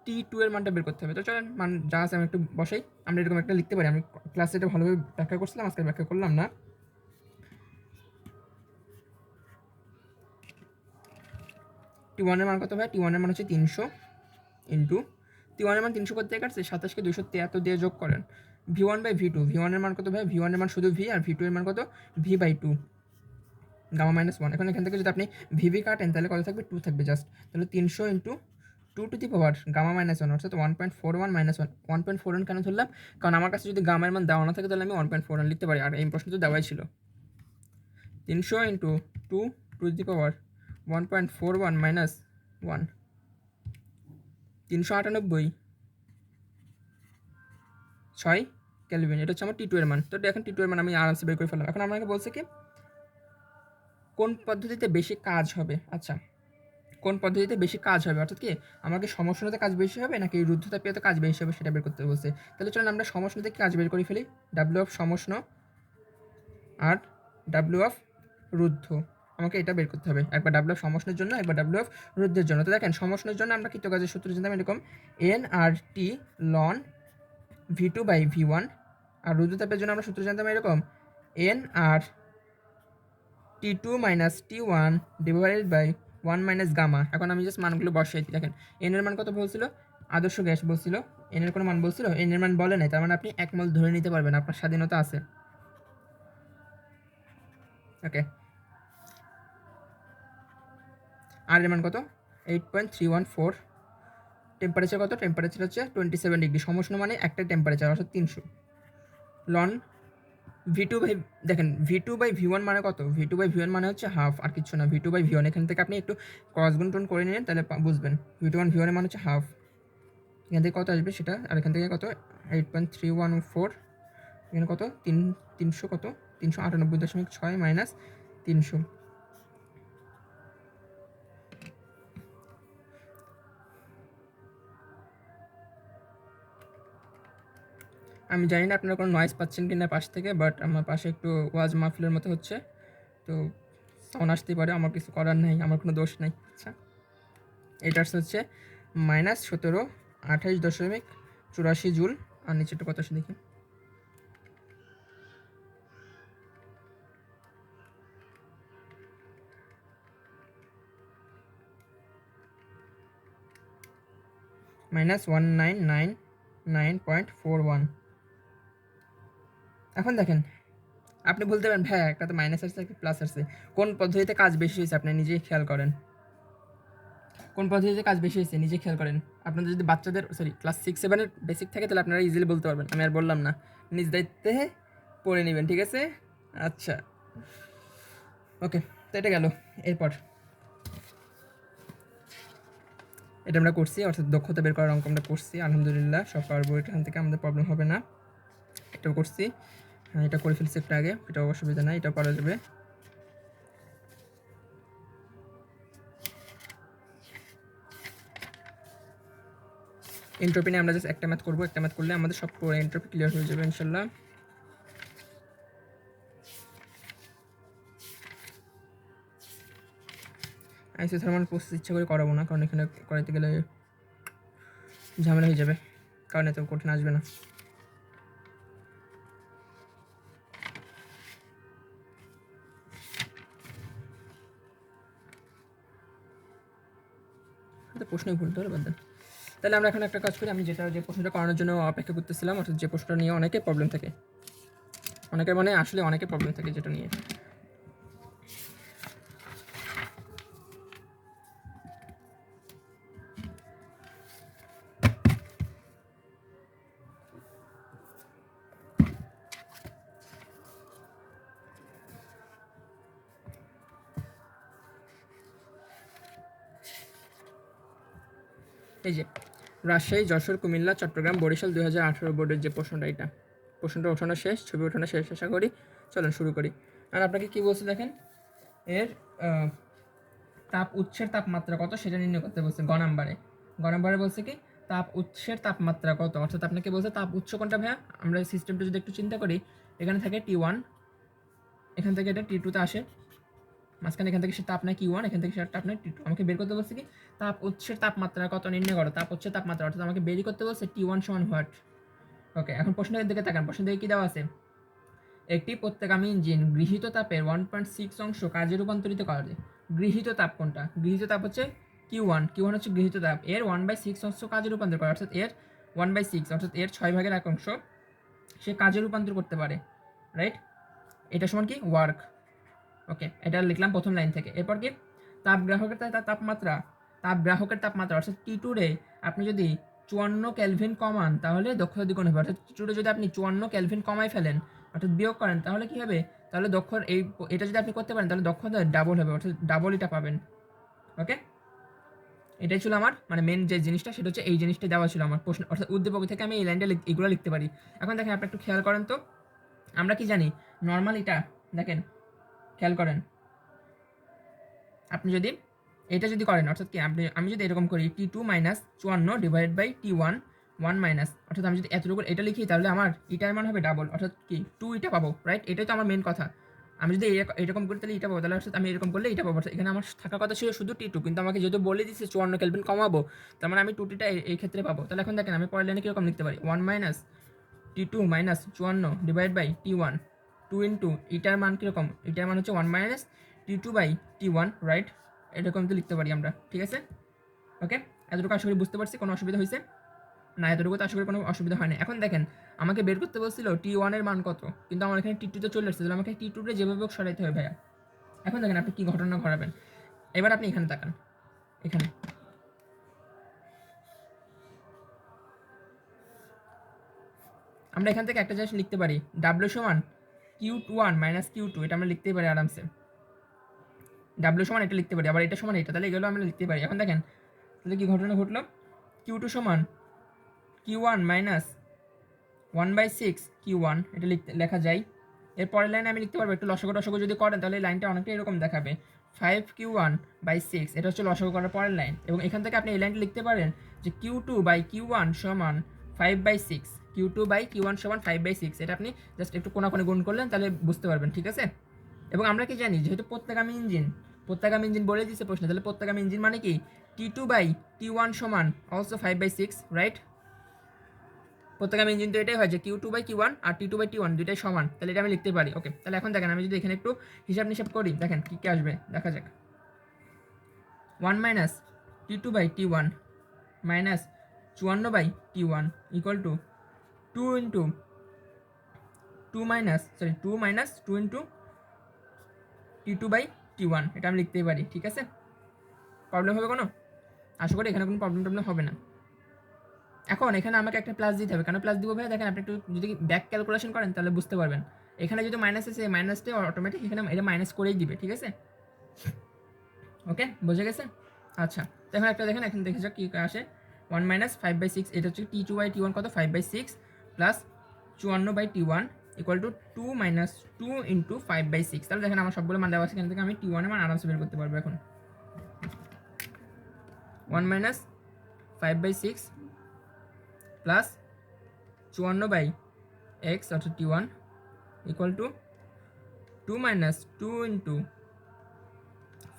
T2 এর মানটা বের করতে হবে। তো চলেন মান যা আছে আমি একটু বসাই, আমরা এরকম একটা লিখতে পারি। আমি ক্লাসে এটা ভালোভাবে ব্যাখ্যা করছিলাম, আজকে ব্যাখ্যা করলাম না। T1 এর মান কত ভাই? T1 এর মান হচ্ছে 300 ইন্টু, T1 এর মান 300 করতে কাটছে, 27কে 273 দিয়ে যোগ করেন, V1/V2। V1 এর মান কত ভাই? V1 এর মান শুধু V, আর V2 এর মান কত? V/2 gamma minus 1। এখন এখান থেকে যদি আপনি ভিভি কাটেন তাহলে কত থাকবে? 2 থাকবে জাস্ট। তাহলে 300 into 2 to the power gamma minus 1, অর্থাৎ 1.41 মাইনাস 1। 1.41 কেন ধরলাম? কারণ আমার কাছে যদি গামার মান দেওয়া না থাকে তাহলে আমি 1.41 লিখতে পারি, আর এই প্রশ্ন তো দেওয়াই ছিল। 300 into 2 to the power 1.41 minus 1, 398.6 kelvin. এটা হচ্ছে আমার T2 এর মান। তো এখন T2 এর মান আমি আরামসে বের করে ফেললাম। এখন আমাকে বলছে কি কোন পদ্ধতিতে বেশি কাজ হবে? আচ্ছা, কোন পদ্ধতিতে বেশি কাজ হবে, অর্থাৎ কি আমাকে সমষ্ণতে কাজ বেশি হবে নাকি রুদ্ধতাপীয়তে কাজ বেশি হবে সেটা বের করতে বলছে। তাহলে চলুন আমরা সমষ্ণতে কাজ বের করে ফেলি। ডাব্লিউ অফ সমষ্ণ আর ডাব্লিউ অফ রুদ্ধ, আমাকে এটা বের করতে হবে। একবার ডাব্লিউ অফ সমষ্ণের জন্য, একবার ডাব্লিউ অফ রুদ্ধের জন্য। তো দেখেন সমষ্ণের জন্য আমরা কৃত কাজের সূত্র জানতাম এরকম, NRT লন V2/V1, আর রুদ্ধতাপের জন্য আমরা সূত্র জানতাম এরকম, NR T2 minus T1 divided by 1 minus gamma. এখন আমি জাস্ট মানগুলো বসাই দিই। দেখেন এন এর মান কত বলছিল, আদর্শ গ্যাস বলছিল, এন এর কোনো মান বলছিল, এন এর মান বলে নাই, তার মানে আপনি 1 মোল ধরে নিতে পারবেন, আপনার স্বাধীনতা আছে। ওকে, আর এর মান কত 8.314, টেম্পারেচার কত, টেম্পারেচার হচ্ছে 27 ডিগ্রি, সমষ্ণ মানে একটা টেম্পারেচার অর্থাৎ 300 লন V2/, দেখেন V2/V1 মানে কত, V2/V1 মানে হচ্ছে হাফ, আর কিছু না, V2/V1। এখান থেকে আপনি একটু ক্রস গুণটন করে নিন, তাহলে বুঝবেন V1 এর মানে হচ্ছে হাফ। এখান থেকে কত আসবে সেটা, আর এখান থেকে কত 8.314, এখানে কত 300 কত 398.6 মাইনাস 300। আমি জানি না আপনারা কোনো নয়েজ পাচ্ছেন কিনা পাশ থেকে, বাট আমার পাশে একটু ওয়াজ মাহফিলের মতো হচ্ছে, তো সাউন্ড আসতেই পারে, আমার কিছু করার নেই, আমার কোনো দোষ নেই। আচ্ছা, এটা হচ্ছে -17.28.84 জুল, আর নিচেটা কত আসে দেখি, -1999.41। এখন দেখেন আপনি বলতে পারেন ভাই একটা তো মাইনাস আসছে একটা প্লাস আসছে, কোন পদ্ধতিতে কাজ বেশি হয়েছে আপনি নিজেই খেয়াল করেন, কোন পদ্ধতিতে কাজ বেশি হয়েছে নিজে খেয়াল করেন। আপনাদের যদি বাচ্চাদের ক্লাস 6-7-এর বেসিক থাকে তাহলে আপনারা ইজিলি বলতে পারবেন, আমি আর বললাম না, নিজ দায়িত্বে পড়ে নেবেন, ঠিক আছে। আচ্ছা ওকে, তো এটা গেল। এরপর এটা আমরা করছি, অর্থাৎ দক্ষতা বের করার অঙ্ক আমরা করছি, আলহামদুলিল্লাহ সব পারবো, এখান থেকে আমাদের প্রবলেম হবে না। এটাও করছি, হ্যাঁ এটা করে ফেলছি একটু আগে, এটা অসুবিধা নাই, এটাও করা যাবে। এন্ট্রপি নিয়ে আমরা জাস্ট একটা ম্যাথ করবো, একটা ম্যাথ করলে আমাদের সব পুরো এন্ট্রপি ক্লিয়ার হয়ে যাবে ইনশাল্লাহ। আইসোথার্মাল প্রসেস ইচ্ছা করে করাবো না, কারণ এখানে করাইতে গেলে ঝামেলা হয়ে যাবে, কারণ এত কঠিন আসবে না। প্রশ্নই ভুল ধরে বাদ দেন। তাহলে আমরা এখন একটা কাজ করি, আমি যে প্রশ্নটা করানোর জন্য অপেক্ষা করতেছিলাম, অর্থাৎ যে প্রশ্নটা নিয়ে অনেকের প্রবলেম থাকে, অনেকের মানে আসলে অনেকের প্রবলেম থাকে যেটা নিয়ে, এই যে রাজশাহী, যশোর, কুমিল্লা, চট্টগ্রাম, বরিশাল 2018 বোর্ডের যে প্রশ্নটা, এটা প্রশ্নটা ওঠানো শেষ, ছবি ওঠানো শেষ আশা করি। চলেন শুরু করি। আর আপনাকে কি বলছে দেখেন, এর তাপ উৎসের তাপমাত্রা কত সেটা নির্ণয় করতে বলছে। গ নাম্বারে বলছে কি তাপ উৎসের তাপমাত্রা কত, অর্থাৎ আপনাকে বলছে তাপ উৎস কোনটা ভাইয়া, আমরা সিস্টেমটা যদি একটু চিন্তা করি, এখানে থাকে T1, এখান থেকে এটা T2-তে আসে, মাঝখানে এখান থেকে সে তাপ নেয় Q1, এখান থেকে সে তাপ নেয় T2। আমাকে বের করতে বলছে কি তাপ উৎসের তাপমাত্রা কত নির্ণয় করো, তাপ উৎসের তাপমাত্রা, অর্থাৎ আমাকে বের করতে বলছে T1 সমান হোয়াট। ওকে, এখন প্রশ্নের দিকে তাকান, প্রশ্নের দিকে কি দেওয়া আছে, একটি প্রত্যেকগামী ইঞ্জিন গৃহীত তাপের 1.6 অংশ কাজে রূপান্তরিত করে। গৃহীত তাপ কোনটা, গৃহীত তাপ হচ্ছে Q1 হচ্ছে গৃহীত তাপ, এর 1/6 অংশ কাজে রূপান্তর করে, অর্থাৎ এর 1/6 অর্থাৎ এর 6/1 অংশ সে কাজে রূপান্তর করতে পারে, রাইট। এটা সমান কি ওয়ার্ক। ওকে, এটা লিখলাম প্রথম লাইন থেকে। এরপর কি তাপ গ্রাহকের তাপমাত্রা অর্থাৎ T2 রে আপনি যদি 54 কেলভিন কমান তাহলে দক্ষতা দ্বিগুণ হবে, অর্থাৎ T2 রে যদি আপনি 54 কেলভিন কমাই ফেলেন অর্থাৎ বিয়োগ করেন তাহলে কি হবে, তাহলে এটা যদি আপনি করতে পারেন তাহলে দক্ষতা ডাবল হবে, অর্থাৎ ডাবল এটা পাবেন। ওকে, এটাই ছিল আমার মানে মেন যে জিনিসটা, সেটা হচ্ছে এই জিনিসটা দেওয়া ছিল আমার প্রশ্ন, অর্থাৎ উদ্দীপক থেকে আমি এই লাইনটা এগুলো লিখতে পারি। এখন দেখেন আপনি একটু খেয়াল করেন তো, আমরা কি জানি নর্মাল এটা দেখেন খেয়াল করেন, আপনি যদি এটা যদি করেন অর্থাৎ কি আমি যদি এরকম করি T2 minus 54 divide by T1 1 minus, অর্থাৎ আমি যদি এতটুকু এটা লিখি তাহলে আমার এটার মান হবে ডাবল, অর্থাৎ কি 2 এটা পাবো, রাইট। এটাই তো আমার মেন কথা, আমি যদি এরকম করি তাহলে এটা পাবো, তাহলে অর্থাৎ আমি এরকম করলে এটা পাবো, অর্থাৎ এখানে আমার থাকার কথা ছিল শুধু T2, কিন্তু আমাকে যেহেতু বলে দিচ্ছে 54 কেলভিন কমাবো, তার মানে আমি 2Tটা এই ক্ষেত্রে পাবো। তাহলে এখন দেখেন আমি পরের লাইনে কীরকম লিখতে পারি, 1 minus T2 minus 54 divide by T1 2 into এটার মান কীরকম, এটার মান হচ্ছে 1 minus T2 by T1, right? এরকম তো লিখতে পারি আমরা, ঠিক আছে? ওকে, এতটুকু আশা করি বুঝতে পারছি। কোনো অসুবিধা হয়েছে না? এতটুকু তো আশা করি কোনো অসুবিধা হয় না। এখন দেখেন, আমাকে বের করতে বলছিল T1 এর মান কত, কিন্তু আমার এখানে T2 তে চলে আসছে, তাহলে আমাকে T2 তে যেভাবে হোক সরাইতে হবে ভাইয়া। এখন দেখেন আপনি কী ঘটনা ঘটাবেন। এবার আপনি এখানে তাকান, এখানে আমরা এখান থেকে একটা জিনিস লিখতে পারি, W সমান Q1 মাইনাস Q2, এটা আমরা লিখতেই পারি আরামসে। W সমান এটা লিখতে পারি, আবার এটা সমান এটা, তাহলে এগুলো আমরা লিখতে পারি। এখন দেখেন তাহলে কী ঘটনা ঘটলো, Q2 সমান Q1 মাইনাস 1/6 Q1, এটা লেখা যায়। এর পরের লাইনে আমি লিখতে পারবো, একটু লসাগু টসাগু যদি করেন তাহলে লাইনটা অনেকটা এরকম দেখাবে, 5Q1/6, এটা হচ্ছে লসাগু করার পরের লাইন। এবং এখান থেকে আপনি এই লাইনটা লিখতে পারেন যে Q2/Q1 সমান 5/6, Q2/Q1 সমান 5/6, এটা আপনি জাস্ট একটু কোনাকুনি গুণ করলেন তাহলে বুঝতে পারবেন, ঠিক আছে? এবং আমরা কি জানি, যেহেতু প্রত্যাগামী ইঞ্জিন বলে দিচ্ছে প্রশ্নে, তাহলে প্রত্যাগামী ইঞ্জিন মানে কি T2/T1 সমান অলসো 5/6, রাইট? প্রত্যেকটা ইঞ্জিন তো এটাই হয় যে Q2/Q1 আর T2/T1 দুইটাই সমান, তাহলে এটা আমি লিখতে পারি। ওকে, তাহলে এখন দেখেন আমি যদি এখানে একটু হিসাব করি, দেখেন কী কী আসবে দেখা যাক। 1 minus T2/T1 minus 54/T1 equal to 2 into 2 minus 2 into T2/T1, এটা আমি লিখতেই পারি, ঠিক আছে? প্রবলেম হবে কোনো? আশা করি এখানে কোনো প্রবলেম হবে না। এখন এখানে আমাকে একটা প্লাস দিতে হবে, কেন প্লাস দিব ভাই? দেখেন আপনি একটু যদি ব্যাক ক্যালকুলেশন করেন তাহলে বুঝতে পারবেন। এখানে যদি মাইনাস আছে, মাইনাসটা অটোমেটিক এখানে এটা মাইনাস করেই দিবে, ঠিক আছে? ওকে, বোঝা গেছে? আচ্ছা, তো এখন একটা দেখেন, এখন দেখে যাক কী আসে। 1 মাইনাস 5/6, এটা হচ্ছে T2/T1 কত, 5/6 plus 54/T1 equal to 2 minus 2 into 5/6। তাহলে দেখেন আমার সবগুলো মান দেওয়া আছে, এখান থেকে আমি T1 এর মান আরামসে বের করতে পারবো। এখন 1 মাইনাস 5/6 প্লাস 54/x অর্থাৎ T1 equal to 2 minus 2 into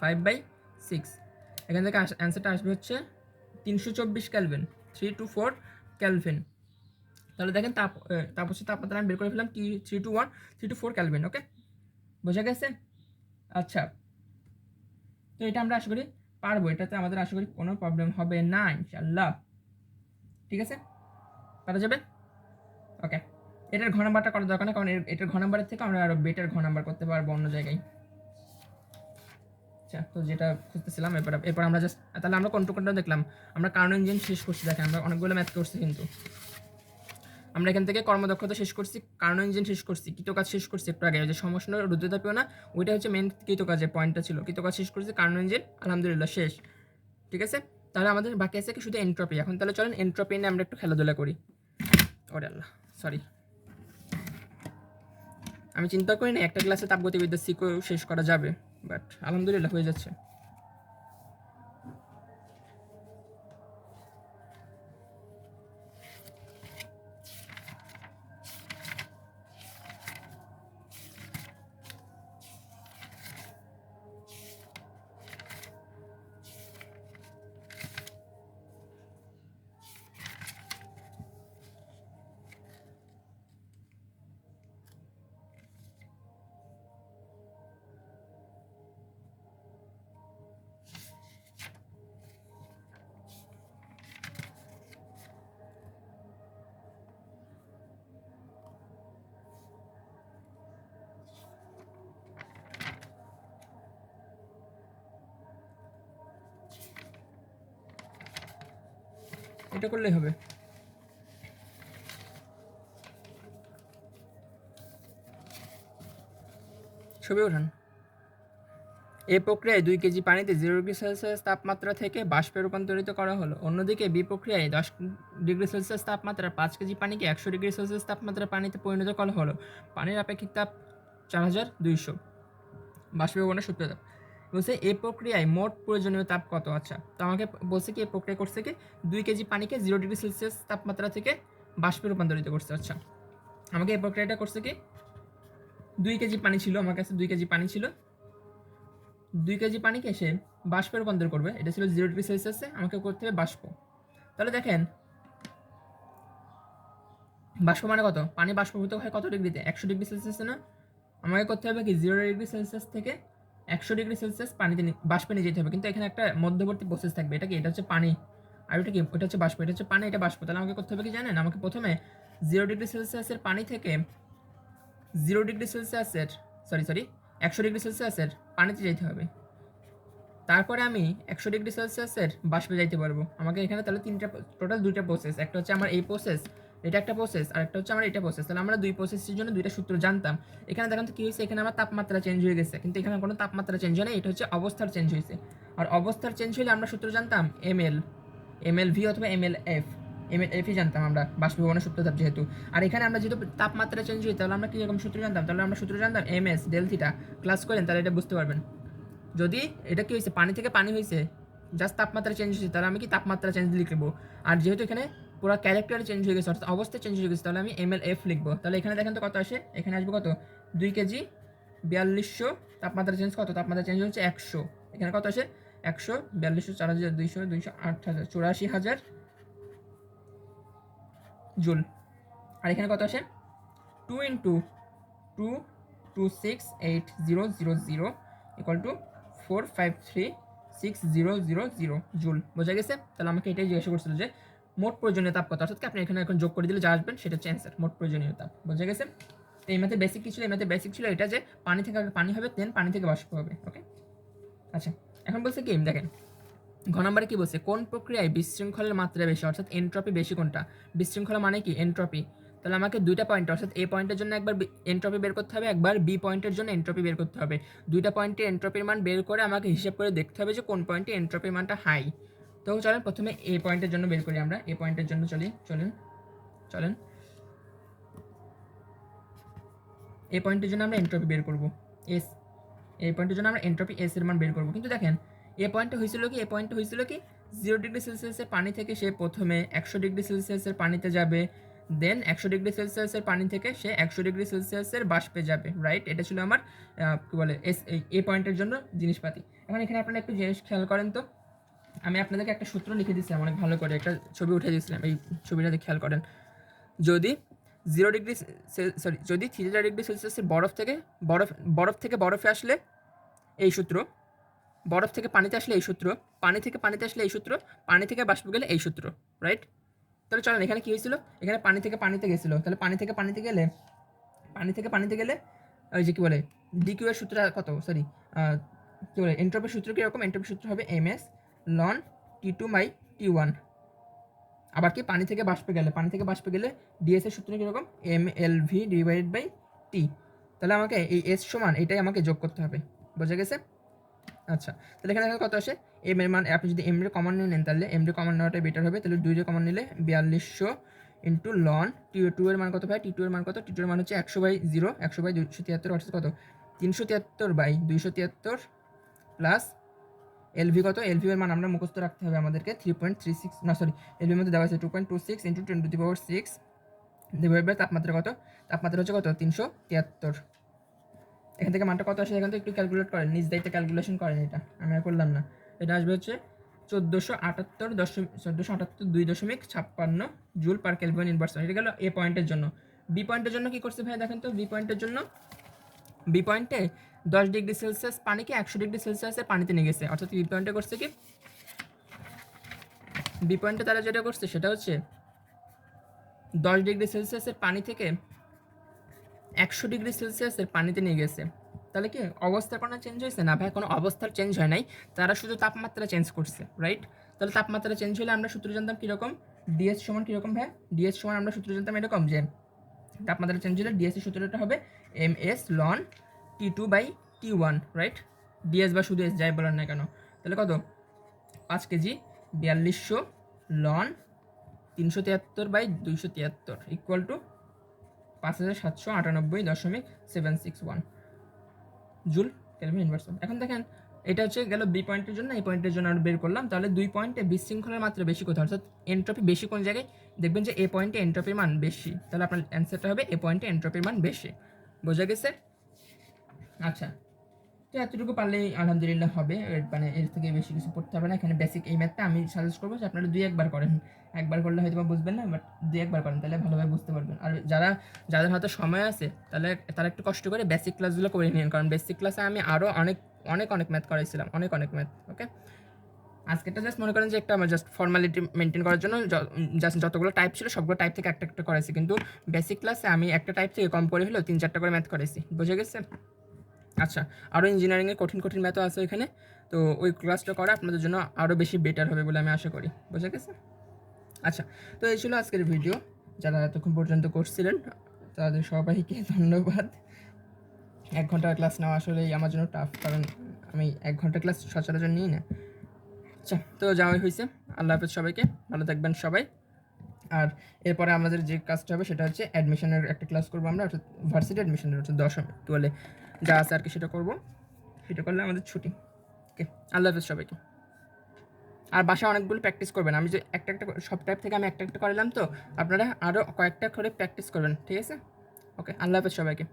5/6। এখান থেকে অ্যান্সারটা আসবে হচ্ছে 324 ক্যালভিন, 324 ক্যালভিন। তাহলে দেখেন তাপ হচ্ছে তাপমাত্রা আমি বের করে ফেললাম 324 ক্যালভিন। ওকে, বোঝা গেছে? আচ্ছা, তো এটা আমরা আশা করি পারবো, এটাতে আমাদের আশা করি কোনো প্রবলেম হবে না ইনশাল্লাহ, ঠিক আছে? পারা যাবে? ওকে, এটার ঘ নাম্বারটা করা দরকার না, কারণ এটার ঘ নাম্বারের থেকে আমরা আরও বেটার ঘ নাম্বার করতে পারবো অন্য জায়গায়। আচ্ছা, তো যেটা খুঁজতেছিলাম এরপর আমরা জাস্ট, তাহলে আমরা কোনটা দেখলাম, আমরা কার্নো ইঞ্জিন শেষ করছি। দেখেন আমরা অনেকগুলো ম্যাথ করছি, কিন্তু আমরা এখান থেকে কর্মদক্ষতা শেষ করছি, কার্নো ইঞ্জিন শেষ করছি, কৃতকাজ শেষ করছি একটু আগে, যে সমস্যা রুদ্রতাপীয় না, ওইটা হচ্ছে মেন কৃতকাজের পয়েন্টটা ছিল। কৃতকাজ শেষ করছি, কার্নো ইঞ্জিন আলহামদুলিল্লাহ শেষ, ঠিক আছে? তাহলে আমাদের বাকি আছে কি শুধু এন্ট্রপি। এখন তাহলে চলেন এন্ট্রপি নিয়ে আমরা একটু খেলাধুলা করি। ওরে আল্লাহ, সরি, আমি চিন্তা করি না একটা ক্লাসে তাপগতিবিদ্যা সিকো শেষ করা যাবে, বাট আলহামদুলিল্লাহ হয়ে যাচ্ছে। এটা করলেই হবে। ছবি ওঠান। এই প্রক্রিয়ায় 2 কেজি পানিতে 0 ডিগ্রি সেলসিয়াস তাপমাত্রা থেকে বাষ্পে রূপান্তরিত করা হলো। অন্যদিকে বি প্রক্রিয়ায় 10 ডিগ্রি সেলসিয়াস তাপমাত্রা 5 কেজি পানিকে 100 ডিগ্রি সেলসিয়াস তাপমাত্রা পানিতে পরিণত করা হলো। পানির আপেক্ষিক তাপ 4200, বাষ্পীভবনের সূত্র তাপ। বলছে এই প্রক্রিয়ায় মোট প্রয়োজনীয় তাপ কত? আচ্ছা, তো আমাকে বলছে কি এই প্রক্রিয়া করছে কি 2 কেজি পানিকে 0 ডিগ্রি সেলসিয়াস তাপমাত্রা থেকে বাষ্পে রূপান্তরিত করছে। আচ্ছা, আমাকে এই প্রক্রিয়াটা করছে কি 2 কেজি পানি ছিল, আমার কাছে 2 কেজি পানি ছিল, 2 কেজি পানিকে সে বাষ্পে রূপান্তর করবে। এটা ছিল 0 ডিগ্রি সেলসিয়াসে, আমাকে করতে হবে বাষ্প। তাহলে দেখেন বাষ্প মানে কত, পানি বাষ্পভূত হয় কত ডিগ্রিতে, 100 ডিগ্রি সেলসিয়াসে না? আমাকে করতে হবে কি 0 ডিগ্রি সেলসিয়াস থেকে 100°C পানিতে বাষ্পে নিয়ে যেতে হবে, কিন্তু এখানে একটা মধ্যবর্তী প্রসেস থাকবে। এটা কি? এটা হচ্ছে পানি, আর ওটা কি? ওটা হচ্ছে বাষ্প। এটা হচ্ছে পানি, এটা বাষ্প। তাহলে আমাকে করতে হবে কি জানেন? আমাকে প্রথমে 0°C পানি থেকে 0°C সরি 100°C পানিতে যেতে হবে। তারপরে আমি 100°C বাষ্পে যাইতে পারবো। আমাকে এখানে তাহলে টোটাল দুইটা প্রসেস। একটা হচ্ছে আমার এই প্রসেস, এটা একটা প্রসেস, আর একটা হচ্ছে আমার এটা প্রসেস। তাহলে আমরা দুই প্রসেসের জন্য দুইটা সূত্র জানতাম। এখানে দেখেন তো কি হয়েছে, এখানে আমার তাপমাত্রা চেঞ্জ হয়ে গেছে, কিন্তু এখানে কোনো তাপমাত্রা চেঞ্জ হয় না, এটা হচ্ছে অবস্থার চেঞ্জ হয়েছে। আর অবস্থার চেঞ্জ হলে আমরা সূত্র জানতাম MLV অথবা MLF জানতাম আমরা, বাষ্পীভবনের সূত্র যেহেতু। আর এখানে আমরা যেহেতু তাপমাত্রা চেঞ্জ হই, তাহলে আমরা কীরকম সূত্র জানতাম? তাহলে আমরা সূত্র জানতাম MS ডেল থিটা। ক্লাস করেন তাহলে এটা বুঝতে পারবেন। যদি এটা কি হয়েছে, পানি থেকে পানি হয়েছে, জাস্ট তাপমাত্রা চেঞ্জ হয়েছে, তাহলে আমি কি তাপমাত্রা চেঞ্জ লিখবো। আর যেহেতু এখানে পুরো ক্যারেক্টার চেঞ্জ হয়ে গেছে, অর্থাৎ অবস্থা চেঞ্জ হয়ে গেছে, তাহলে আমি MLF লিখবো। তাহলে এখানে দেখেন তো কত আসে, এখানে আসবে কত? 2 কেজি 4200। তাপমাত্রা চেঞ্জ কত? তাপমাত্রা চেঞ্জ হচ্ছে 100। এখানে কত আসে? 100 4200 4200 200 8000 84,000 জুল। আর এখানে কত আসে? 2 ইন্টু 2268000 ইকুয়াল টু 4536000 জুল। বোঝা গেছে? তাহলে আমাকে এটাই জিজ্ঞাসা করছিল যে মোট প্রয়োজনীয় তাপ কত, অর্থাৎ আপনি এখানে এখন যোগ করে দিলে যা আসবেন সেটা হচ্ছে অ্যান্সার, মোট প্রয়োজনীয় তাপ। বোঝা গেছে? তো এই ম্যাথে বেসিক কী ছিল? এই ম্যাথে বেসিক ছিল এটা যে পানি থেকে আগে পানি হবে, দেন পানি থেকে বাষ্প হবে। ওকে, আচ্ছা, এখন বলছে কি দেখেন, ঘ নম্বরে কি বলছে? কোন প্রক্রিয়ায় বিশৃঙ্খলের মাত্রা বেশি, অর্থাৎ এনট্রপি বেশি কোনটা? বিশৃঙ্খলা মানে কি? এনট্রপি। তাহলে আমাকে দুইটা পয়েন্ট, অর্থাৎ এ পয়েন্টের জন্য একবার এনট্রপি বের করতে হবে, একবার বি পয়েন্টের জন্য এনট্রপি বের করতে হবে। দুইটা পয়েন্টে এনট্রপির মান বের করে আমাকে হিসাব করে দেখতে হবে যে কোন পয়েন্টে এনট্রপির মানটা হাই। তো চলেন প্রথমে এ পয়েন্টের জন্য বের করি আমরা। এ পয়েন্টের জন্য চলেন এ পয়েন্টের জন্য আমরা এনট্রপি বের করব এস। এই পয়েন্টের জন্য আমরা এনট্রপি এস এর মান বের করব। কিন্তু দেখেন এ পয়েন্টে হয়েছিল কি 0°C পানি থেকে সে প্রথমে 100°C পানিতে যাবে, দেন 100°C পানি থেকে সে 100°C বাষ্পে যাবে, রাইট? এটা ছিল আমার কি বলে এস, এই পয়েন্টের জন্য জিনিসপাতি। এখন এখানে আপনারা একটু জিনিস খেয়াল করেন তো, আমি আপনাদেরকে একটা সূত্র লিখে দিচ্ছিলাম অনেক ভালো করে, একটা ছবি উঠে দিয়েছিলাম, এই ছবিটাতে খেয়াল করেন। যদি 3°C বরফে আসলে এই সূত্র, বরফ থেকে পানিতে আসলে এই সূত্র, পানি থেকে পানিতে আসলে এই সূত্র, পানি থেকে বাষ্প গেলে এই সূত্র, রাইট? তাহলে চলেন এখানে কী হয়েছিল, এখানে পানি থেকে পানিতে গেছিলো, তাহলে পানি থেকে পানিতে গেলে ওই যে কী বলে ডিকিউ এর সূত্র কত, সরি কী বলে এন্ট্রপির সূত্র কীরকম? এন্ট্রপির সূত্র হবে MS লন T2/T1। আবার কি পানি থেকে বাষ্পে গেলে ডিএস এর সূত্র কীরকম? MLV/T। তাহলে আমাকে এই এস সমান এটাই আমাকে যোগ করতে হবে। বোঝা গেছে? আচ্ছা, তাহলে এখানে কত আসে? এম এর মান, আপনি যদি এম এর কমন নেন তাহলে এম এর কমন নেওয়াটাই বেটার হবে। তাহলে 2 এর কমন নিলে 4200 ইন্টু লন T2 এর মান কত ভাই? T2 এর মান কত? T2 এর মান হচ্ছে 100/0, 100/273, অর্থাৎ কত? 373/273 প্লাস এলভি কত? এলভি এর মান আমরা মুখস্থ রাখতে হবে আমাদেরকে 3.36, না সরি, এলভির মধ্যে দেওয়া আছে 2.26 ইন্টু 10⁶ ডিভাইড বাই তাপমাত্রা কত? তাপমাত্রা হচ্ছে কত? 373। এখান থেকে মানটা কত আসে? এখান থেকে একটু ক্যালকুলেট করেন, নিজ দায়িত্বে ক্যালকুলেশন করেন, এটা আমি আর করলাম না। এটা আসবে হচ্ছে 1478.2.56 জুল পার কেলভিন ইনভার্স। এটা গেল এ পয়েন্টের জন্য। বি পয়েন্টের জন্য কি করছে ভাই দেখেন তো? বি পয়েন্টে 10°C পানিকে 100°C পানিতে নিয়ে গেছে, অর্থাৎ বি পয়েন্টে করছে কি, বি পয়েন্টে তারা যেটা করছে সেটা হচ্ছে 10°C পানি থেকে 100°C পানিতে নিয়ে গেছে। তাহলে কি অবস্থার কোনো চেঞ্জ হয়েছে? না ভাই, কোনো অবস্থার চেঞ্জ হয় নাই, তারা শুধু তাপমাত্রা চেঞ্জ করছে, রাইট? তাহলে তাপমাত্রা চেঞ্জ হলে আমরা সূত্র জানতাম কীরকম? ডিএস সমান কীরকম ভাই? ডিএস সমান আমরা সূত্র জানতাম এরকম যে তাপমাত্রা চেঞ্জ হলে ডিএস এর সূত্রটা হবে MS loan T2/T1, right? DS বা শুধু এস যাই বলেন না কেন। তাহলে কত? 5 KG 4200 ln 373/273 equal to 5798.761 joule kelvin inverse. এখন দেখেন এটা হচ্ছে গেল বি পয়েন্টের জন্য। এই পয়েন্টের জন্য আমরা বের করলাম। তাহলে দুই পয়েন্টে বিশৃঙ্খলার মাত্রা বেশি কোথাও, অর্থাৎ এনট্রপি বেশি কোন জায়গায়? দেখবেন যে এ পয়েন্টে এনট্রপির মান বেশি, তাহলে আপনার অ্যান্সারটা হবে এ পয়েন্টে এনট্রপির মান বেশি। বোঝা গেছে? আচ্ছা, তো এতটুকু পারলেই আলহামদুলিল্লাহ হবে, মানে এর থেকে বেশি কিছু পড়তে হবে না। এখানে বেসিক এই ম্যাথটা আমি সাজেস্ট করবো যে আপনারা 2-1 করেন। একবার করলে হয়তো বা বুঝবেন না, বাট 2-1 করেন, তাহলে ভালোভাবে বুঝতে পারবেন। আর যাদের হাতে সময় আছে তাহলে তারা একটু কষ্ট করে বেসিক ক্লাসগুলো করে নিন, কারণ বেসিক ক্লাসে আমি আরও অনেক অনেক অনেক ম্যাথ করাইছিলাম, অনেক অনেক ম্যাথ। ওকে, আজকেরটা জাস্ট মনে করেন যে একটা আমার জাস্ট ফর্মালিটি মেনটেন করার জন্য জাস্ট যতগুলো টাইপ ছিল সবগুলো টাইপ থেকে একটা একটা করাইছি, কিন্তু বেসিক ক্লাসে আমি একটা টাইপ থেকে কম করে হলেও 3-4টা করে ম্যাথ করাইছি, বুঝে গেছে? আচ্ছা, আরও ইঞ্জিনিয়ারিংয়ের কঠিন কঠিন ম্যাথও আছে এখানে, তো ওই ক্লাসটা করা আপনাদের জন্য আরও বেশি বেটার হবে বলে আমি আশা করি, বুঝে গেছে? আচ্ছা, তো এই ছিল আজকের ভিডিও। যারা এতক্ষণ পর্যন্ত করছিলেন তাদের সবাইকে ধন্যবাদ। 1 ঘন্টার ক্লাস নেওয়া আসলেই আমার জন্য টাফ, কারণ আমি 1 ঘন্টা ক্লাস সচরাচর নিই না। আচ্ছা, তো যাওয়াই হয়েছে। আল্লাহ হাফেজ সবাইকে, ভালো থাকবেন সবাই। আর এরপরে আমাদের যে কাজটা হবে সেটা হচ্ছে অ্যাডমিশনের একটা ক্লাস করবো আমরা, অর্থাৎ ভার্সিটি অ্যাডমিশনের, অর্থাৎ 10ম 12-এ যা আছে আর কি সেটা করবো। সেটা করলে আমাদের ছুটি। ওকে, আল্লাহ হাফেজ সবাইকে। আর বাসায় অনেকগুলো প্র্যাকটিস করবেন। আমি যে একটা একটা সব টাইপ থেকে আমি একটা একটা করালাম, তো আপনারা আরও কয়েকটা করে প্র্যাকটিস করবেন, ঠিক আছে? ওকে, আল্লাহ হাফেজ সবাইকে।